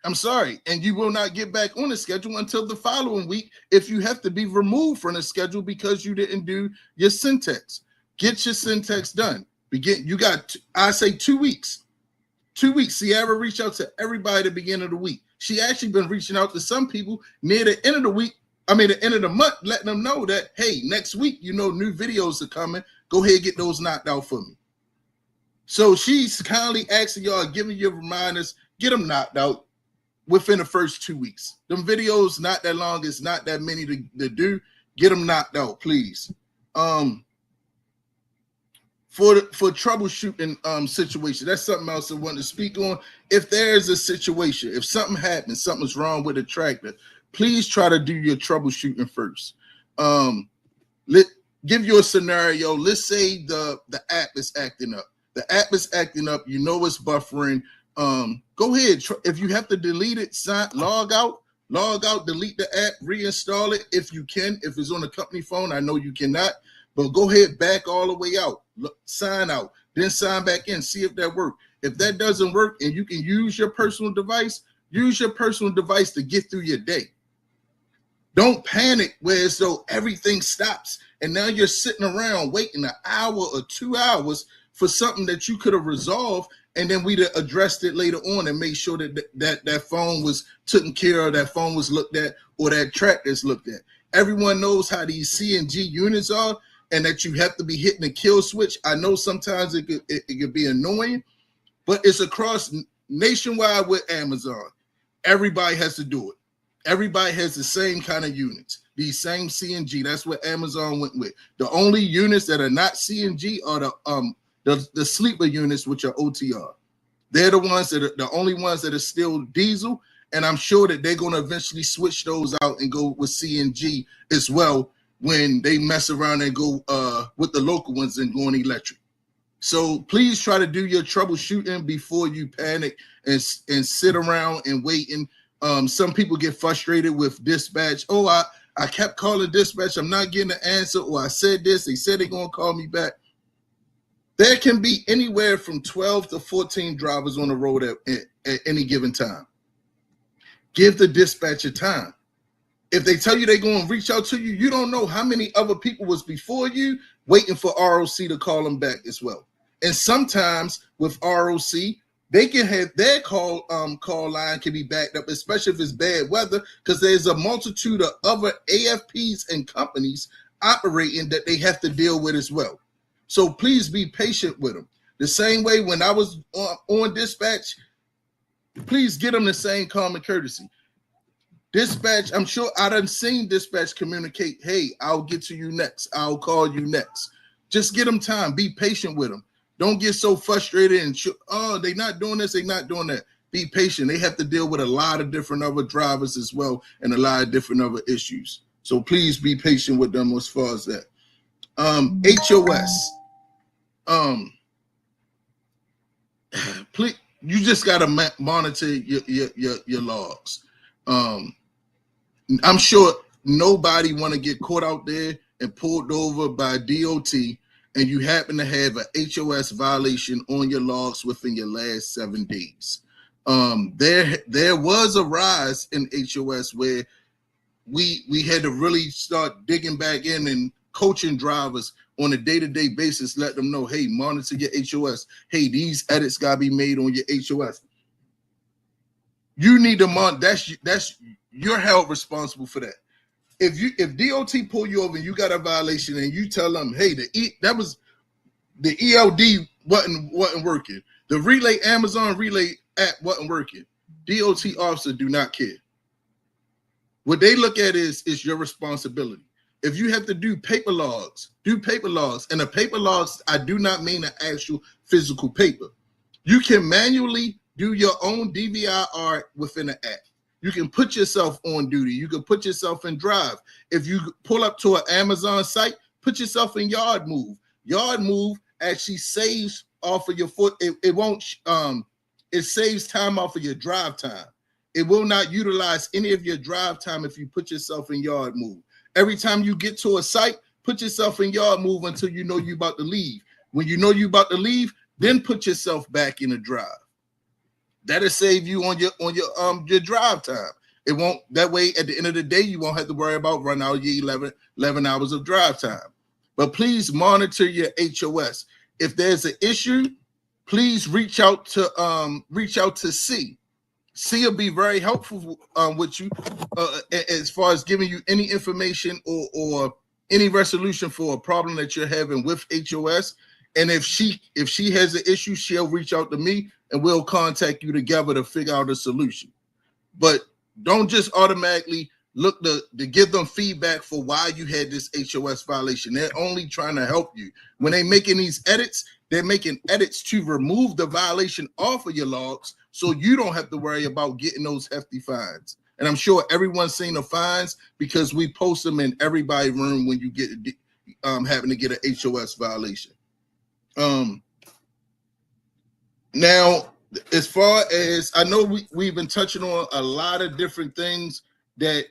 I'm sorry. And you will not get back on the schedule until the following week if you have to be removed from the schedule because you didn't do your syntax. Get your syntax done. You got, I say 2 weeks. 2 weeks. Sierra reached out to everybody at the beginning of the week. She actually been reaching out to some people near the end of the week. The end of the month, letting them know that, hey, next week, new videos are coming. Go ahead and get those knocked out for me. So she's kindly asking y'all, giving you reminders, get them knocked out within the first 2 weeks. Them videos, not that long. It's not that many to do. Get them knocked out, please. For troubleshooting situation, that's something else I want to speak on. If there's a situation, if something happens, something's wrong with the tractor, please try to do your troubleshooting first. Give you a scenario. Let's say the app is acting up. The app is acting up. It's buffering. Go ahead. If you have to delete it, log out, delete the app, reinstall it if you can. If it's on a company phone, I know you cannot. But go ahead, back all the way out, sign out, then sign back in, see if that works. If that doesn't work and you can use your personal device to get through your day. Don't panic where as though everything stops and now you're sitting around waiting an hour or 2 hours for something that you could have resolved, and then we'd have addressed it later on and made sure that phone was taken care of, that phone was looked at, or that tractor is looked at. Everyone knows how these CNG units are, and that you have to be hitting the kill switch. I know sometimes it could be annoying, but it's across nationwide with Amazon. Everybody has to do it. Everybody has the same kind of units, these same CNG. That's what Amazon went with. The only units that are not CNG are the sleeper units, which are OTR. They're the only ones that are still diesel, and I'm sure that they're going to eventually switch those out and go with CNG as well when they mess around and go with the local ones and going electric. So please try to do your troubleshooting before you panic and sit around and waiting. Some people get frustrated with dispatch. Oh, I kept calling dispatch. I'm not getting an answer. Or I said this. They said they're going to call me back. There can be anywhere from 12 to 14 drivers on the road at any given time. Give the dispatcher time. If they tell you they're going to reach out to you, you don't know how many other people was before you waiting for ROC to call them back as well. And sometimes with ROC, they can have their call line can be backed up, especially if it's bad weather, because there's a multitude of other AFPs and companies operating that they have to deal with as well. So please be patient with them. The same way when I was on dispatch, please get them the same common courtesy. Dispatch, I'm sure I done seen dispatch communicate, hey, I'll get to you next. I'll call you next. Just get them time. Be patient with them. Don't get so frustrated and they're not doing this, they're not doing that. Be patient. They have to deal with a lot of different other drivers as well and a lot of different other issues. So please be patient with them as far as that. HOS. Please, you just gotta monitor your logs. I'm sure nobody want to get caught out there and pulled over by DOT, and you happen to have a HOS violation on your logs within your last 7 days. There was a rise in HOS where we had to really start digging back in and coaching drivers on a day-to-day basis, let them know, hey, monitor your HOS. Hey, these edits gotta be made on your HOS. You need to that's you're held responsible for that. If DOT pull you over and you got a violation and you tell them, hey, the ELD wasn't working, the relay Amazon relay app wasn't working, DOT officer do not care. What they look at is your responsibility. If you have to do paper logs, do paper logs. And the paper logs, I do not mean an actual physical paper. You can manually do your own DVIR within the app. You can put yourself on duty. You can put yourself in drive. If you pull up to an Amazon site, put yourself in yard move. Yard move actually saves off of your foot. It saves time off of your drive time. It will not utilize any of your drive time if you put yourself in yard move. Every time you get to a site, put yourself in yard move until you know you're about to leave. When you know you're about to leave, then put yourself back in a drive. That'll save you on your drive time. It won't, that way at the end of the day, you won't have to worry about running out your 11 hours of drive time. But please monitor your HOS. If there's an issue, please reach out to C. C will be very helpful with you as far as giving you any information or any resolution for a problem that you're having with HOS. And if she has an issue, she'll reach out to me and we'll contact you together to figure out a solution. But don't just automatically look to give them feedback for why you had this HOS violation. They're only trying to help you. When they're making these edits, they're making edits to remove the violation off of your logs so you don't have to worry about getting those hefty fines. And I'm sure everyone's seen the fines because we post them in everybody's room when you get having to get an HOS violation. Now, as far as I know, we've been touching on a lot of different things that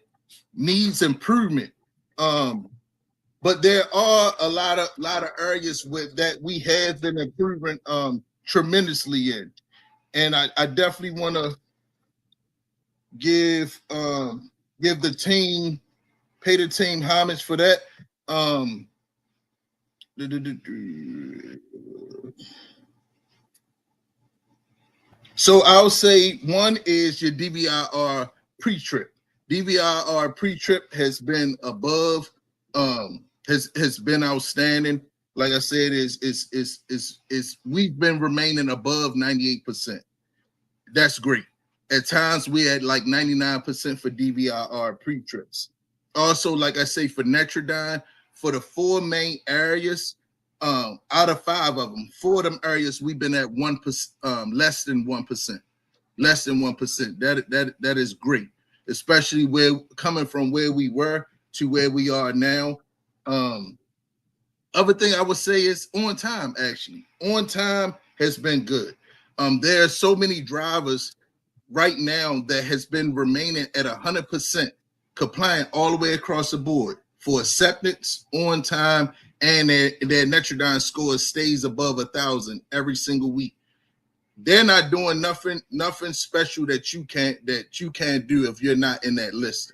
needs improvement. But there are a lot of areas that we have been improving tremendously in. And I definitely want to give the team, pay the team homage for that. So I'll say one is your DVIR pre-trip. DVIR pre-trip has been above, has been outstanding. Like I said, is we've been remaining above 98%. That's great. At times we had like 99% for DVIR pre-trips. Also, like I say, for Netrodyne, for the 4 main areas, out of 5 of them, 4 of them areas we've been at 1%, less than 1%, less than 1%. That is great, especially where coming from where we were to where we are now. Other thing I would say is on time. Actually, on time has been good. There are so many drivers right now that has been remaining at 100% compliant all the way across the board for acceptance, on time, and their Netrodyne score stays above 1,000 every single week. They're not doing nothing special that you can't do if you're not in that list.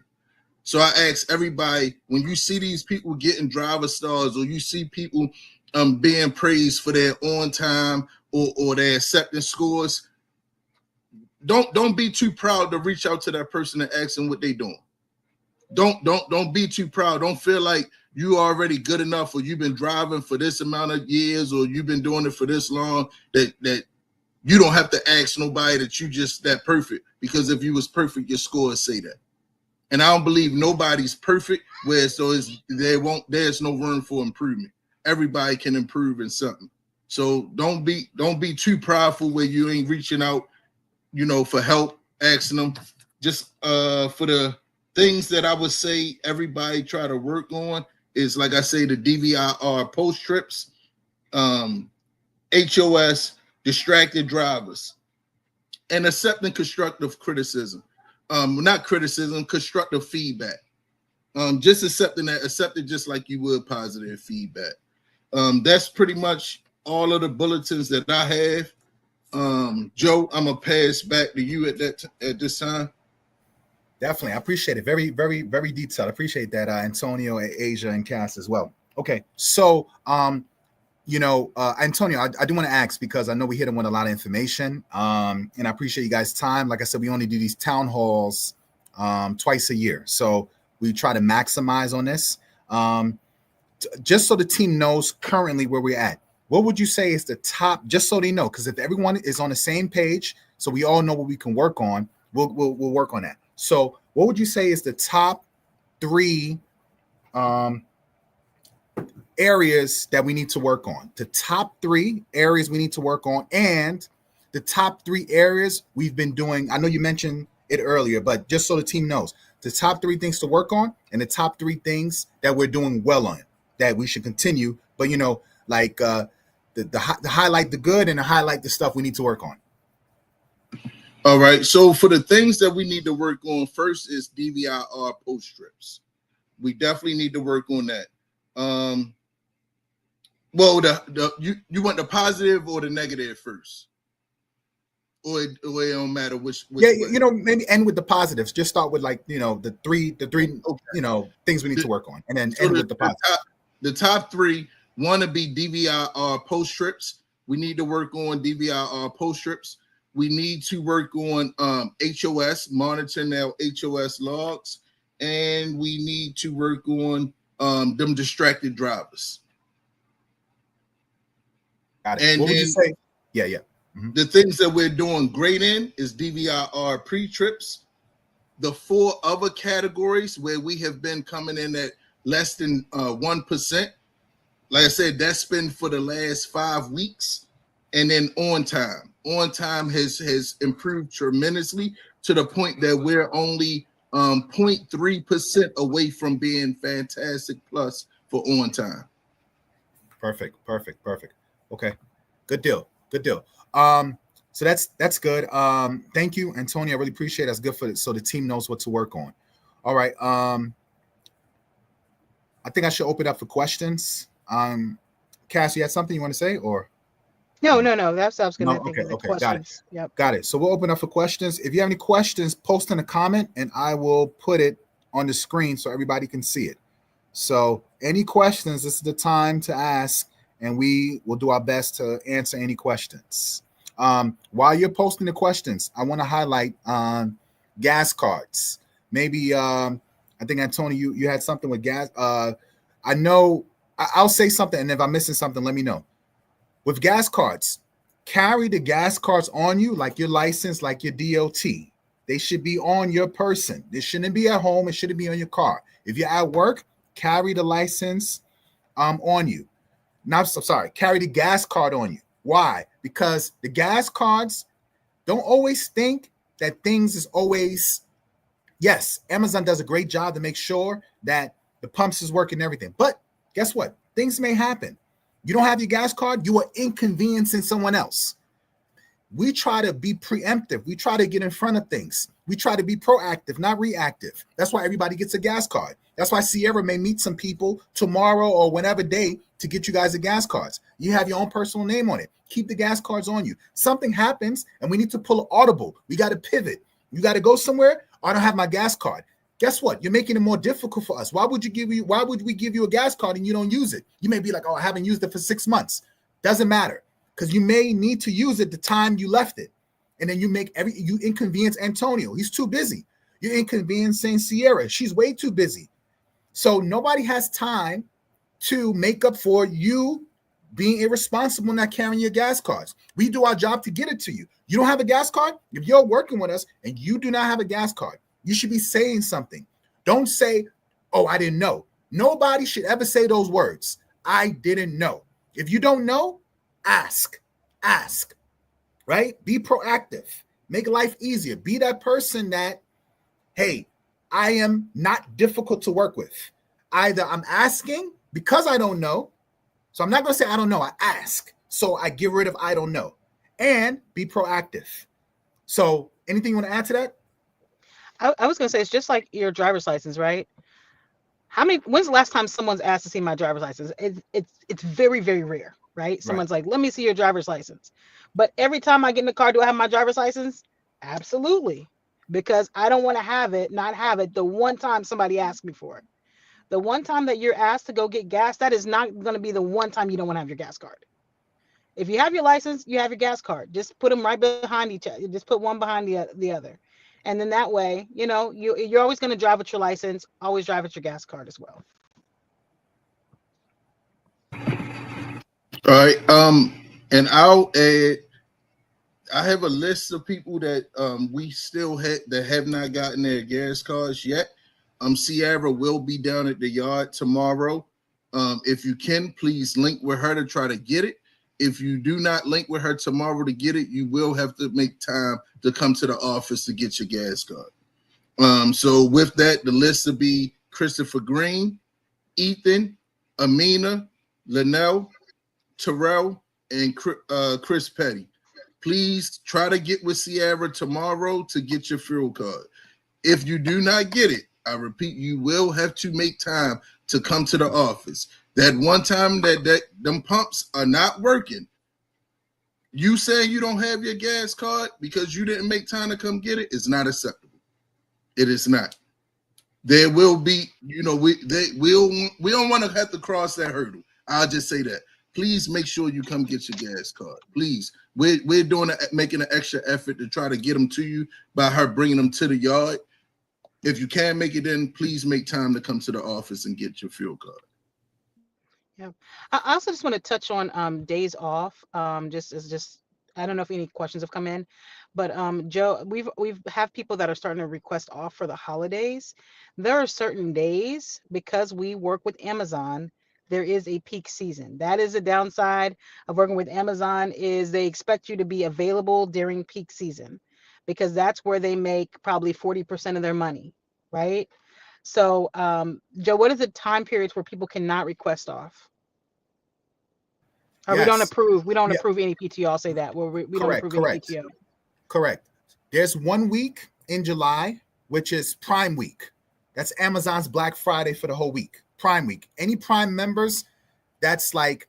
So I ask everybody, when you see these people getting driver stars or you see people being praised for their on time or their acceptance scores, don't be too proud to reach out to that person and ask them what they're doing. Don't be too proud. Don't feel like you already good enough or you've been driving for this amount of years or you've been doing it for this long that you don't have to ask nobody that you just that perfect, because if you was perfect, your scores say that. And I don't believe nobody's perfect, there's no room for improvement. Everybody can improve in something. So don't be too prideful where you ain't reaching out, for help, asking them. Just for the things that I would say everybody try to work on is, like I say, the DVIR post trips, HOS, distracted drivers, and accepting constructive criticism. Not criticism, constructive feedback. Just accept it just like you would positive feedback. That's pretty much all of the bulletins that I have. Joe, I'm gonna pass back to you at this time.
Definitely, I appreciate it. Very, very, very detailed. I appreciate that, Antonio, Asia, and Cass as well. Okay, so Antonio, I do want to ask, because I know we hit him with a lot of information, and I appreciate you guys' time. Like I said, we only do these town halls twice a year, so we try to maximize on this. Just so the team knows currently where we're at, what would you say is the top, just so they know, because if everyone is on the same page, so we all know what we can work on, we'll work on that. So what would you say is the top 3 areas that we need to work on? The top 3 areas we need to work on, and the top 3 areas we've been doing. I know you mentioned it earlier, but just so the team knows, the top 3 things to work on, and the top 3 things that we're doing well on, that we should continue. But the highlight the good and the highlight the stuff we need to work on.
All right. So for the things that we need to work on, first is DVIR post strips. We definitely need to work on that. Well, you want the positive or the negative first, or it don't matter which
yeah,
way.
Maybe end with the positives. Just start with the three okay. Things we need to work on, and then end with the positives.
The top 3 want to be DVIR post trips. We need to work on DVIR post trips. We need to work on HOS, monitoring our HOS logs, and we need to work on them distracted drivers.
Got it. And what would you say? Yeah.
Mm-hmm. The things that we're doing great in is DVIR pre-trips. The 4 other categories where we have been coming in at less than 1%, like I said, that's been for the last 5 weeks. And then on time has improved tremendously to the point that we're only 0.3% away from being fantastic plus for on time.
Perfect. Okay, good deal. So that's good. Thank you, Antonio. I really appreciate it. That's good for it, so the team knows what to work on. All right. I think I should open up for questions. Cass, you had something you want to say, or?
No. That's what I was going to
think. Okay.
Questions.
Got it. Got it. So we'll open up for questions. If you have any questions, post in a comment, and I will put it on the screen so everybody can see it. So any questions, this is the time to ask, and we will do our best to answer any questions. While you're posting the questions, I want to highlight gas cards. Maybe I think, Antonio, you had something with gas. I know I'll say something, and if I'm missing something, let me know. With gas cards, carry the gas cards on you like your license, like your DOT. They should be on your person. They shouldn't be at home. It shouldn't be on your car. If you're at work, carry the license on you. Carry the gas card on you. Why? Because the gas cards, don't always think that things is always, yes, Amazon does a great job to make sure that the pumps is working and everything. But guess what? Things may happen. You don't have your gas card, you are inconveniencing someone else. We try to be preemptive. We try to get in front of things. We try to be proactive, not reactive. That's why everybody gets a gas card. That's why Sierra may meet some people tomorrow or whenever day to get you guys the gas cards. You have your own personal name on it. Keep the gas cards on you. Something happens and we need to pull an audible. We got to pivot. You got to go somewhere. I don't have my gas card. Guess what? You're making it more difficult for us. Why would we give you a gas card and you don't use it? You may be like, oh, I haven't used it for 6 months. Doesn't matter, because you may need to use it the time you left it. And then you inconvenience Antonio. He's too busy. You're inconveniencing Sierra. She's way too busy. So nobody has time to make up for you being irresponsible, not carrying your gas cards. We do our job to get it to you. You don't have a gas card? If you're working with us and you do not have a gas card, you should be saying something. Don't say, oh, I didn't know. Nobody should ever say those words. I didn't know. If you don't know, Ask, ask, right? Be proactive. Make life easier. Be that person that, hey, I am not difficult to work with. Either I'm asking because I don't know. So I'm not going to say I don't know. I ask. So I get rid of I don't know. And be proactive. So anything you want to add to that?
I was gonna say it's just like your driver's license, right? When's the last time someone's asked to see my driver's license? It's very, very rare, right?
Right.
Someone's like, let me see your driver's license. But every time I get in the car, do I have my driver's license? Absolutely. Because I don't want to not have it the one time somebody asked me for it. The one time that you're asked to go get gas, that is not going to be the one time you don't want to have your gas card. If you have your license, you have your gas card. Just put them right behind each other. Just put one behind the other. And then that way, you're always going to drive with your license, always drive with your gas card as well.
All right. And I'll add. I have a list of people that we still have not gotten their gas cards yet. Sierra will be down at the yard tomorrow. If you can, please link with her to try to get it. If you do not link with her tomorrow to get it, you will have to make time to come to the office to get your gas card. So with that, the list will be Christopher Green, Ethan, Amina, Linnell, Terrell, and Chris Petty. Please try to get with Sierra tomorrow to get your fuel card. If you do not get it, I repeat, you will have to make time to come to the office. That one time that them pumps are not working, you saying you don't have your gas card because you didn't make time to come get it is not acceptable. It is not. There will be, we don't want to have to cross that hurdle. I'll just say that. Please make sure you come get your gas card. Please. We're making an extra effort to try to get them to you by her bringing them to the yard. If you can't make it in, please make time to come to the office and get your fuel card.
Yeah. I also just want to touch on days off. Just I don't know if any questions have come in, but Joe, we've have people that are starting to request off for the holidays. There are certain days because we work with Amazon. There is a peak season. That is a downside of working with Amazon is they expect you to be available during peak season because that's where they make probably 40% of their money, right? So, Joe, what is the time periods where people cannot request off? Or
Yes.
we don't
Yeah.
approve any PTO. I'll say that. Well, we don't approve any PTO.
Correct. There's 1 week in July, which is Prime Week. That's Amazon's Black Friday for the whole week. Prime Week. Any Prime members, that's like,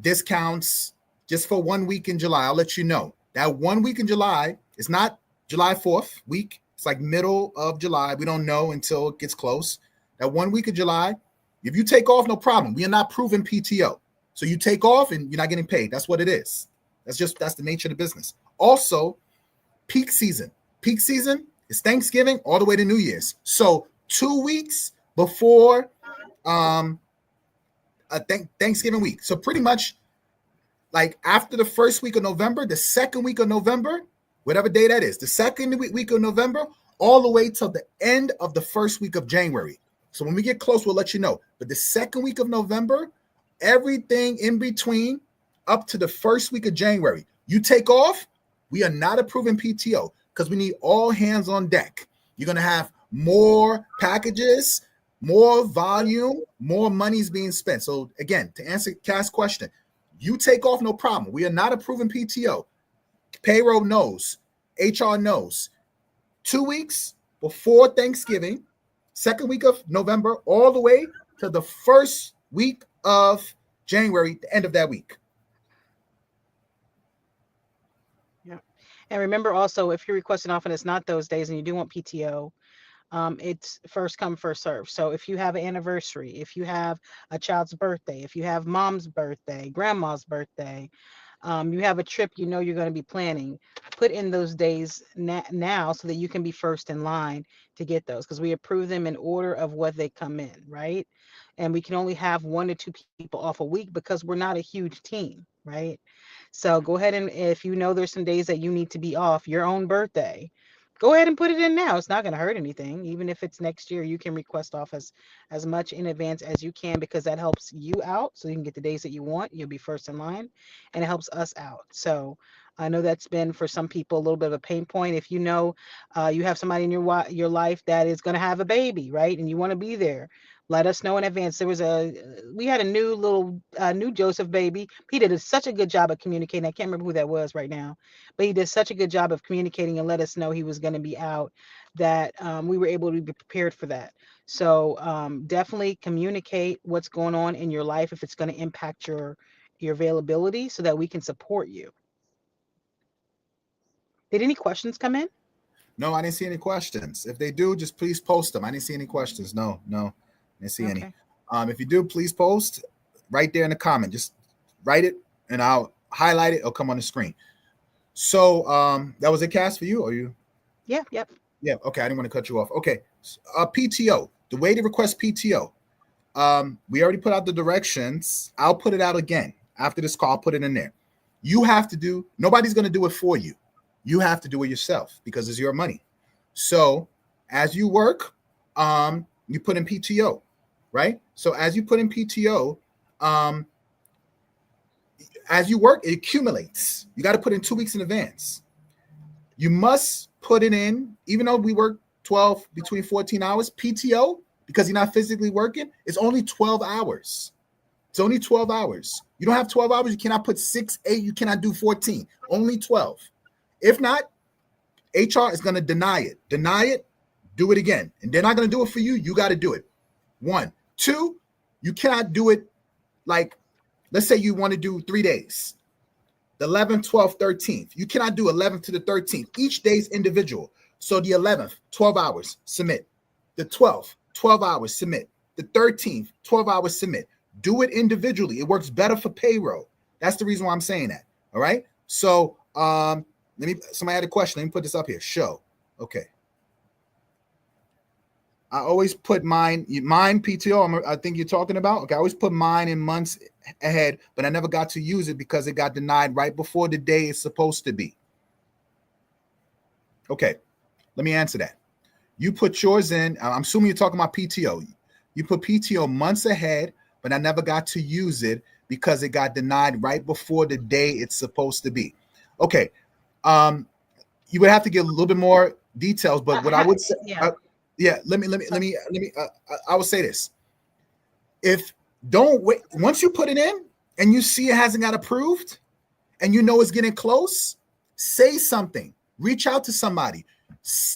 discounts just for 1 week in July. I'll let you know. That 1 week in July is not July 4th week. It's like middle of July. We don't know until it gets close. That 1 week of July, if you take off, no problem. We are not proving PTO. So you take off and you're not getting paid. That's what it is. That's the nature of the business. Also, peak season. Peak season is Thanksgiving all the way to New Year's. So 2 weeks before Thanksgiving week. So pretty much like after the first week of November, the second week of November, whatever day that is, the second week of November, all the way till the end of the first week of January. So when we get close, we'll let you know. But the second week of November, everything in between up to the first week of January, you take off, we are not approving PTO because we need all hands on deck. You're going to have more packages, more volume, more money's being spent. So again, to answer Cass' question, you take off, no problem. We are not approving PTO. Payroll knows, HR knows. 2 weeks before Thanksgiving, second week of November, all the way to the first week of January, the end of that week.
Yeah. And remember also, if you're requesting off and it's not those days and you do want PTO, it's first come, first serve. So if you have an anniversary, if you have a child's birthday, if you have mom's birthday, grandma's birthday, you have a trip you're going to be planning, put in those days now so that you can be first in line to get those because we approve them in order of what they come in, right? And we can only have 1 to 2 people off a week because we're not a huge team, right? So go ahead and if there's some days that you need to be off, your own birthday, go ahead and put it in now. It's not going to hurt anything. Even if it's next year, you can request off as much in advance as you can, because that helps you out so you can get the days that you want. You'll be first in line, and it helps us out. So I know that's been for some people a little bit of a pain point. If you know you have somebody in your life that is going to have a baby, right, and you want to be there, let us know in advance. We had a new Joseph baby. He did such a good job of communicating. I can't remember who that was right now, but he did such a good job of communicating and let us know he was going to be out, that we were able to be prepared for that. So definitely communicate what's going on in your life if it's going to impact your availability, so that we can support you. Did any questions come in?
No, I didn't see any questions. If they do, just please post them. I didn't see any questions. No, I didn't see any. If you do, please post right there in the comment. Just write it and I'll highlight it. It'll come on the screen. So that was a cast for you, or you?
Yeah, yep.
Yeah, okay. I didn't want to cut you off. Okay. PTO. The way to request PTO. We already put out the directions. I'll put it out again. After this call, I'll put it in there. You have to do, nobody's going to do it for you. You have to do it yourself because it's your money. So as you work, you put in PTO, right? So as you put in PTO, as you work, it accumulates. You got to put in 2 weeks in advance. You must put it in, even though we work between 14 hours, PTO, because you're not physically working, it's only 12 hours. It's only 12 hours. You don't have 12 hours. You cannot put 6, 8. You cannot do 14. Only 12. If not, HR is going to deny it. Deny it, do it again. And they're not going to do it for you. You got to do it. 1. 2, you cannot do it like, let's say you want to do 3 days. The 11th, 12th, 13th. You cannot do 11th to the 13th. Each day is individual. So the 11th, 12 hours, submit. The 12th, 12 hours, submit. The 13th, 12 hours, submit. Do it individually. It works better for payroll. That's the reason why I'm saying that. All right. So somebody had a question. Let me put this up here. Show. Okay. I always put mine PTO. I think you're talking about. Okay. I always put mine in months ahead, but I never got to use it because it got denied right before the day it's supposed to be. Okay. Let me answer that. You put yours in. I'm assuming you're talking about PTO. You put PTO months ahead, but I never got to use it because it got denied right before the day it's supposed to be. Okay. You would have to give a little bit more details, but what I would say, let me. I will say this: don't wait. Once you put it in and you see it hasn't got approved, and you know it's getting close, say something. Reach out to somebody.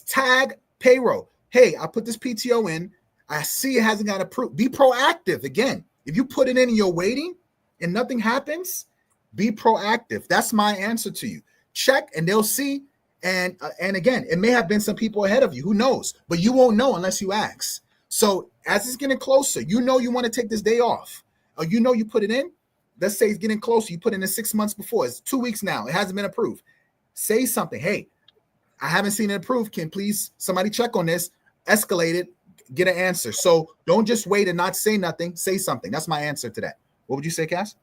Tag payroll. Hey, I put this PTO in. I see it hasn't got approved. Be proactive. Again, if you put it in and you're waiting and nothing happens, be proactive. That's my answer to you. Check and they'll see. And again, it may have been some people ahead of you. Who knows? But you won't know unless you ask. So as it's getting closer, you know you want to take this day off. Or you know you put it in. Let's say it's getting closer. You put it in 6 months before. It's 2 weeks now. It hasn't been approved. Say something. Hey, I haven't seen it approved. Can please somebody check on this? Escalate it. Get an answer. So don't just wait and not say nothing. Say something. That's my answer to that. What would you say, Cass?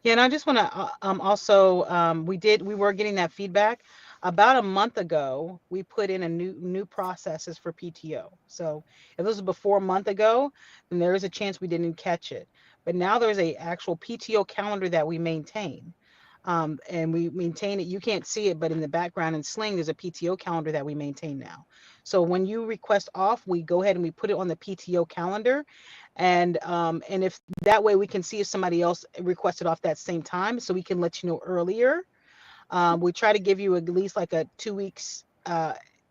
Yeah, and I just want to also we were getting that feedback. About a month ago, we put in a new processes for PTO. So if this was before a month ago, then there is a chance we didn't catch it. But now there's a actual PTO calendar that we maintain. And we maintain it. You can't see it, but in the background in Sling, there's a PTO calendar that we maintain now. So when you request off, we go ahead and we put it on the PTO calendar. And if that way we can see if somebody else requested off that same time, so we can let you know earlier. We try to give you at least like a 2 weeks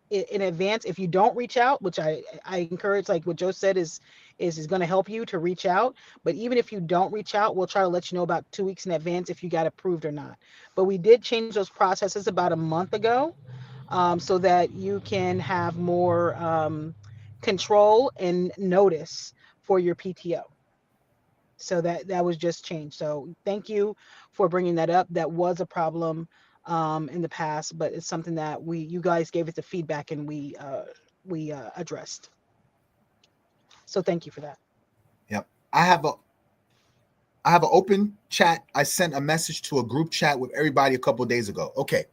in advance. If you don't reach out, which I encourage, like what Joe said is going to help you to reach out. But even if you don't reach out, we'll try to let you know about 2 weeks in advance if you got approved or not. But we did change those processes about a month ago, so that you can have more control and notice for your PTO. So that was just changed. So thank you for bringing that up. That was a problem in the past, but it's something that you guys gave us the feedback and we addressed. So thank you for that.
Yep. I have an open chat. I sent a message to a group chat with everybody a couple of days ago. Okay.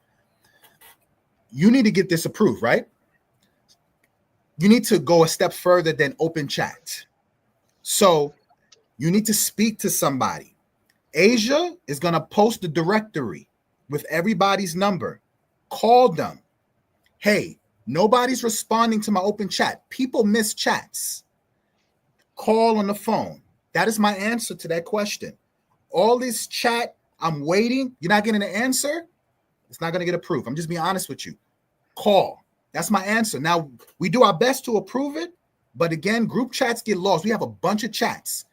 you need to get this approved, right? You need to go a step further than open chat. So you need to speak to somebody. Asia is going to post the directory with everybody's number. Call them. Hey, nobody's responding to my open chat. People miss chats. Call on the phone. That is my answer to that question. All this chat, I'm waiting. You're not getting an answer. It's not going to get approved. I'm just being honest with you. Call. That's my answer. Now, we do our best to approve it. But again, group chats get lost. We have a bunch of chats.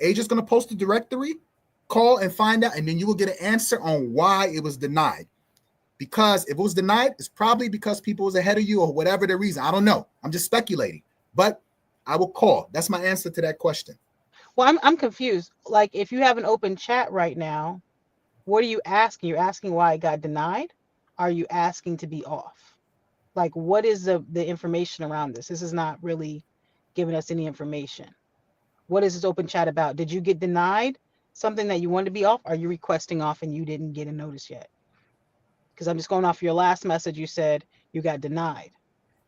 Asia's going to post the directory. Call and find out, and then you will get an answer on why it was denied. Because if it was denied, it's probably because people was ahead of you or whatever the reason. I don't know. I'm just speculating. But I will call. That's my answer to that question.
Well, I'm confused. Like, if you have an open chat right now, what are you asking? You're asking why it got denied? Are you asking to be off? Like, what is the information around this? This is not really giving us any information. What is this open chat about? Did you get denied something that you wanted to be off? Are you requesting off and you didn't get a notice yet? Because I'm just going off your last message. You said you got denied.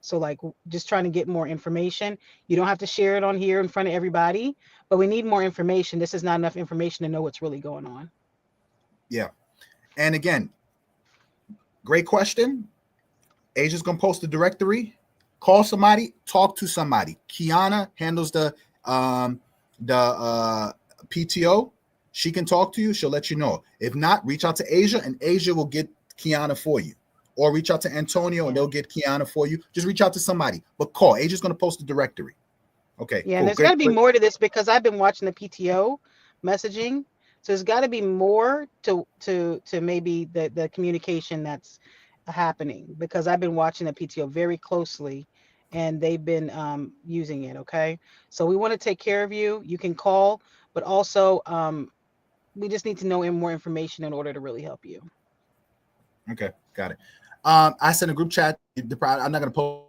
So, like, just trying to get more information. You don't have to share it on here in front of everybody, but we need more information. This is not enough information to know what's really going on.
Yeah. And again, great question. Asia's going to post the directory. Call somebody. Talk to somebody. Kiana handles the PTO. She can talk to you. She'll let you know. If not, reach out to Asia, and Asia will get Kiana for you. Or reach out to Antonio, and they'll get Kiana for you. Just reach out to somebody. But call. Asia's going to post the directory. Okay.
Yeah,
cool.
and there's got to be more to this because I've been watching the PTO messaging. So there's got to be more to maybe the communication that's happening, because I've been watching the PTO very closely and they've been using it. Okay. So we want to take care of you. You can call, but also we just need to know more information in order to really help you.
Okay. Got it. I sent a group chat. I'm not going to post.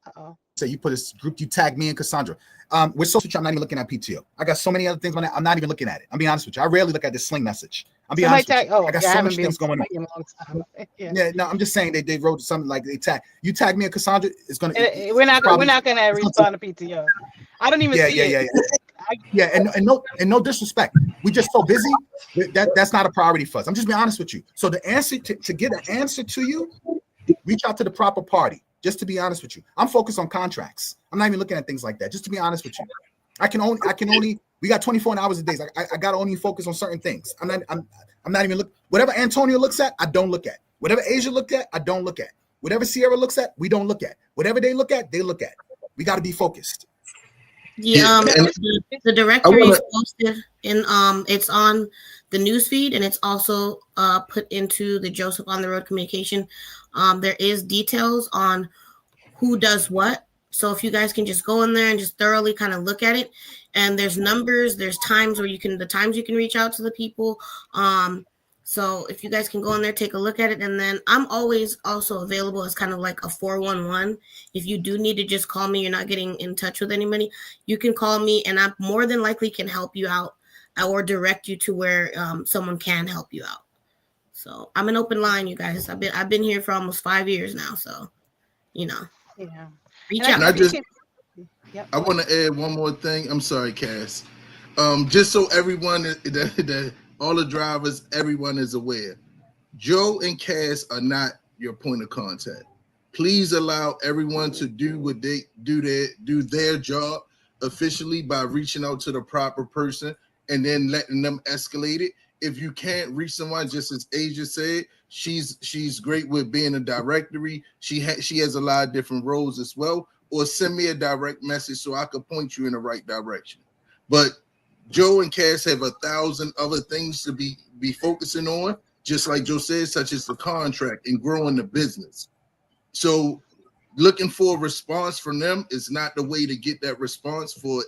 Uh-oh.
So you put a group, you tag me and Cassandra. We're so I'm not even looking at PTO. I got so many other things on that. I'm not even looking at it. I'm being honest with you. I rarely look at this Sling message. I'm being honest with you. I got so much things going on. Yeah, no, I'm just saying they wrote something like they tag you, tag me and Cassandra. It's gonna.
We're not gonna respond to PTO. I don't even see it.
Yeah, and no disrespect. We just so busy that's not a priority for us. I'm just being honest with you. So the answer to get an answer to you, reach out to the proper party. Just to be honest with you, I'm focused on contracts. I'm not even looking at things like that. Just to be honest with you, I can only. We got 24 hours a day. I got to only focus on certain things. I'm not even look. Whatever Antonio looks at, I don't look at. Whatever Asia looked at, I don't look at. Whatever Sierra looks at, we don't look at. Whatever they look at, they look at. We got to be focused.
Yeah, the directory is posted in it's on the news feed, and it's also put into the Joseph on the Road communication. There is details on who does what. So if you guys can just go in there and just thoroughly kind of look at it, and there's numbers, there's times where the times you can reach out to the people. So if you guys can go in there, take a look at it. And then I'm always also available as kind of like a 411. If you do need to just call me, you're not getting in touch with anybody, you can call me, and I more than likely can help you out or direct you to where someone can help you out. So I'm an open line, you guys. I've been here for almost 5 years now. So,
yeah.
Reach out.
I want to add one more thing. I'm sorry, Cass. Just so everyone that all the drivers, everyone is aware, Joe and Cass are not your point of contact. Please allow everyone to do what they do their job officially by reaching out to the proper person and then letting them escalate it. If you can't reach someone, just as Asia said, she's great with being a directory. She has a lot of different roles as well. Or send me a direct message so I could point you in the right direction. But Joe and Cass have 1,000 other things to be focusing on, just like Joe said, such as the contract and growing the business. So looking for a response from them is not the way to get that response for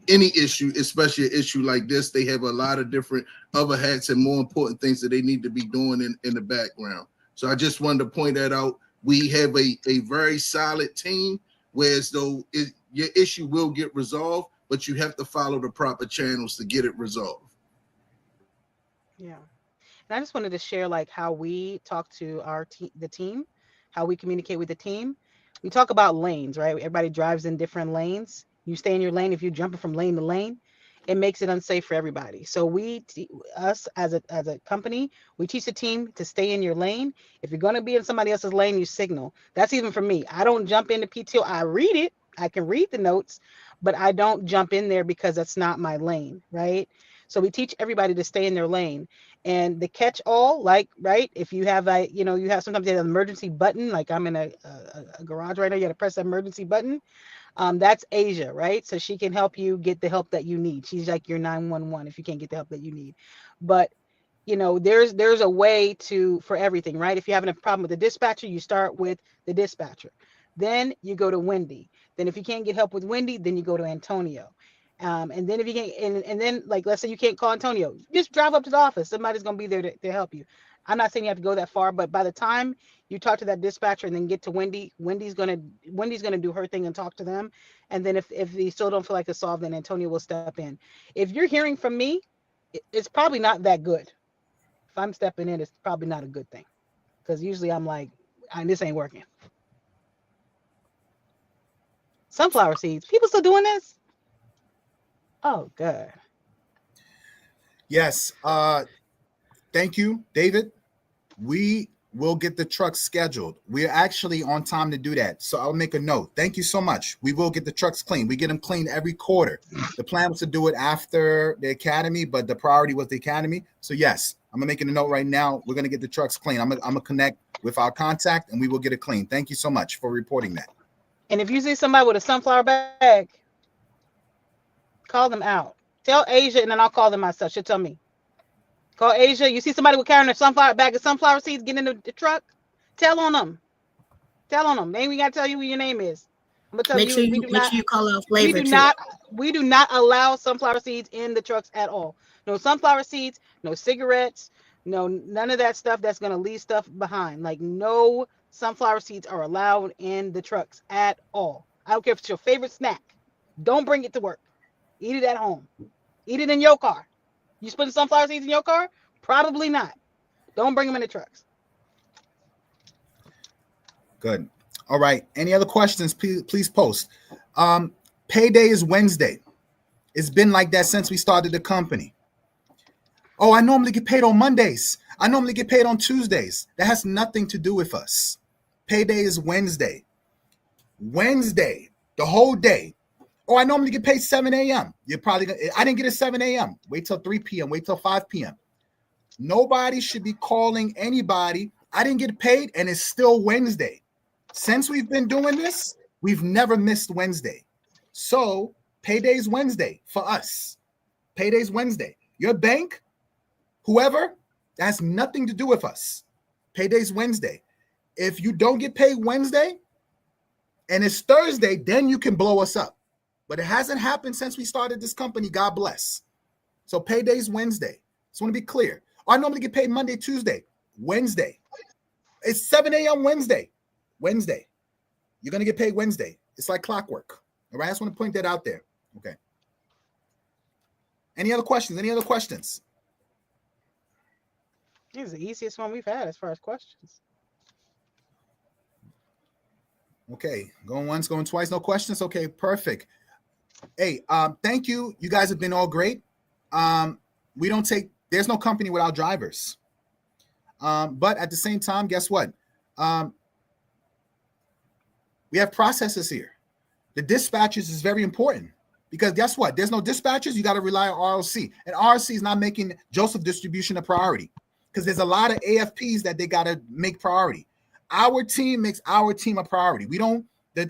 any issue, especially an issue like this. They have a lot of different other hats and more important things that they need to be doing in the background. So I just wanted to point that out. We have a very solid team, whereas though your issue will get resolved, but you have to follow the proper channels to get it resolved.
Yeah. And I just wanted to share like how we talk to the team, how we communicate with the team. We talk about lanes, right? Everybody drives in different lanes. You stay in your lane. If you're jumping from lane to lane, it makes it unsafe for everybody. So us as a company, we teach the team to stay in your lane. If you're going to be in somebody else's lane, you signal. That's even for me. I don't jump into PTO. I read it. I can read the notes, but I don't jump in there because that's not my lane, right? So we teach everybody to stay in their lane. And the catch all, like, right, if you have you have sometimes you have an emergency button, like I'm in a garage right now, you got to press that emergency button. That's Asia, right? So she can help you get the help that you need. She's like your 911 if you can't get the help that you need. But there's a way for everything, right? If you're having a problem with the dispatcher, you start with the dispatcher. Then you go to Wendy. Then if you can't get help with Wendy, then you go to Antonio. And then if you can't, and then like let's say you can't call Antonio, just drive up to the office. Somebody's gonna be there to help you. I'm not saying you have to go that far, but by the time you talk to that dispatcher and then get to Wendy, Wendy's gonna do her thing and talk to them. And then if you still don't feel like it's solved, then Antonio will step in. If you're hearing from me, it's probably not that good. If I'm stepping in, it's probably not a good thing. Because usually I'm like, this ain't working. Sunflower seeds. People still doing this? Oh, good.
Yes. Thank you, David. We will get the truck scheduled. We're actually on time to do that. So I'll make a note. Thank you so much. We will get the trucks clean. We get them cleaned every quarter. The plan was to do it after the academy, but the priority was the academy. So yes, I'm gonna make a note right now. We're gonna get the trucks clean. I'm gonna connect with our contact and we will get it clean. Thank you so much for reporting that.
And if you see somebody with a sunflower bag, call them out. Tell Asia, and then I'll call them myself. She'll tell me. Call Asia. You see somebody with carrying a sunflower bag of sunflower seeds getting in the truck? Tell on them. Tell on them. Then we gotta tell you who your name is. I'm gonna tell
Make
you.
sure you call out flavor too.
We do not allow sunflower seeds in the trucks at all. No sunflower seeds. No cigarettes. No, none of that stuff that's gonna leave stuff behind. Like no sunflower seeds are allowed in the trucks at all. I don't care if it's your favorite snack. Don't bring it to work. Eat it at home. Eat it in your car. You putting sunflower seeds in your car? Probably not. Don't bring them in the trucks.
Good. All right. Any other questions? Please post. Payday is Wednesday. It's been like that since we started the company. Oh, I normally get paid on Mondays. I normally get paid on Tuesdays. That has nothing to do with us. Payday is Wednesday. Wednesday, the whole day. Oh, I normally get paid 7 a.m. You're probably gonna, I didn't get it 7 a.m. Wait till 3 p.m. Wait till 5 p.m. Nobody should be calling anybody. I didn't get paid, and it's still Wednesday. Since we've been doing this, we've never missed Wednesday. So payday's Wednesday for us. Payday's Wednesday. Your bank, whoever, that has nothing to do with us. Payday's Wednesday. If you don't get paid Wednesday and it's Thursday, then you can blow us up. But it hasn't happened since we started this company. God bless. So payday's Wednesday. Just want to be clear. I normally get paid Monday, Tuesday, Wednesday. It's 7 a.m. Wednesday. Wednesday. You're going to get paid Wednesday. It's like clockwork. All right. I just want to point that out there. Okay. Any other questions? Any other questions?
This is the easiest one we've had as far as questions.
Okay. Going once, going twice. No questions. Okay. Perfect. Hey, thank you. You guys have been all great. There's no company without drivers. But at the same time, guess what? We have processes here. The dispatchers is very important because guess what? There's no dispatchers. You got to rely on RLC. And RLC is not making Joseph distribution a priority because there's a lot of AFPs that they got to make priority. Our team makes our team a priority.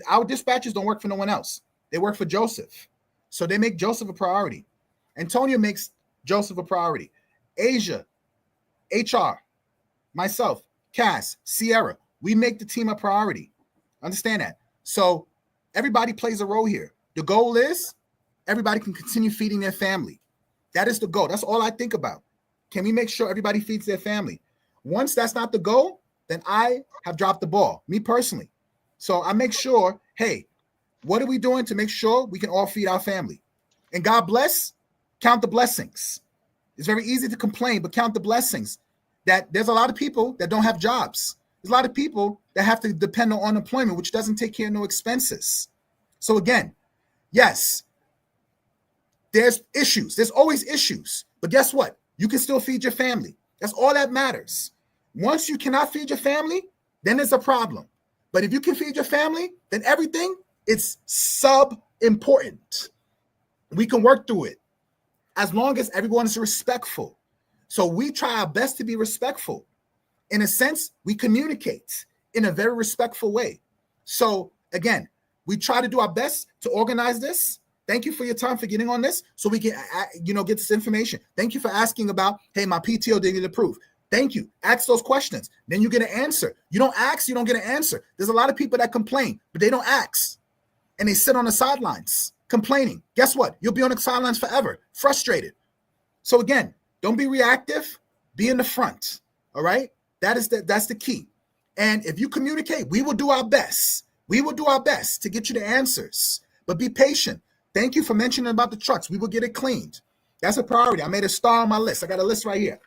Our dispatchers don't work for no one else. They work for Joseph. So they make Joseph a priority. Antonio makes Joseph a priority. Asia, HR, myself, Cass, Sierra, we make the team a priority. Understand that? So everybody plays a role here. The goal is everybody can continue feeding their family. That is the goal. That's all I think about. Can we make sure everybody feeds their family? Once that's not the goal, then I have dropped the ball, me personally. So I make sure, hey, what are we doing to make sure we can all feed our family? And God bless, count the blessings. It's very easy to complain, but count the blessings. that there's a lot of people that don't have jobs. There's a lot of people that have to depend on unemployment, which doesn't take care of no expenses. So again, yes, there's issues. There's always issues. But guess what? You can still feed your family. That's all that matters. Once you cannot feed your family, then it's a problem. But if you can feed your family, then everything is sub-important. We can work through it as long as everyone is respectful. So we try our best to be respectful. In a sense, we communicate in a very respectful way. So again, we try to do our best to organize this. Thank you for your time for getting on this so we can, get this information. Thank you for asking about, hey, my PTO didn't get approved. Thank you. Ask those questions. Then you get an answer. You don't ask, you don't get an answer. There's a lot of people that complain, but they don't ask. And they sit on the sidelines complaining. Guess what? You'll be on the sidelines forever, frustrated. So again, don't be reactive. Be in the front. All right? That's the key. And if you communicate, we will do our best. We will do our best to get you the answers. But be patient. Thank you for mentioning about the trucks. We will get it cleaned. That's a priority. I made a star on my list. I got a list right here.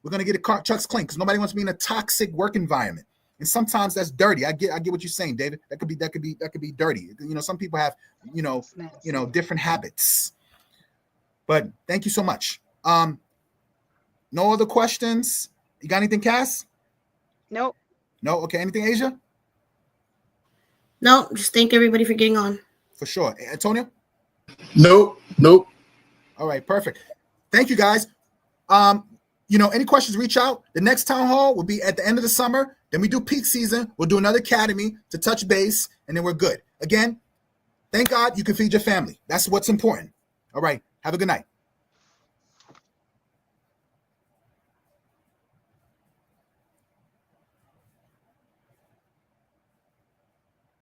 We're going to get the trucks cleaned because nobody wants to be in a toxic work environment. And sometimes that's dirty. I get what you're saying, David. That could be dirty. Some people have, different habits. But thank you so much. No other questions? You got anything, Cass?
Nope.
No? Okay. Anything, Asia?
No, just thank everybody for getting on.
For sure. Antonio?
Nope.
All right, perfect. Thank you, guys. Any questions, reach out. The next town hall will be at the end of the summer. Then we do peak season. We'll do another academy to touch base, and then we're good. Again, thank God you can feed your family. That's what's important. All right. Have a good night.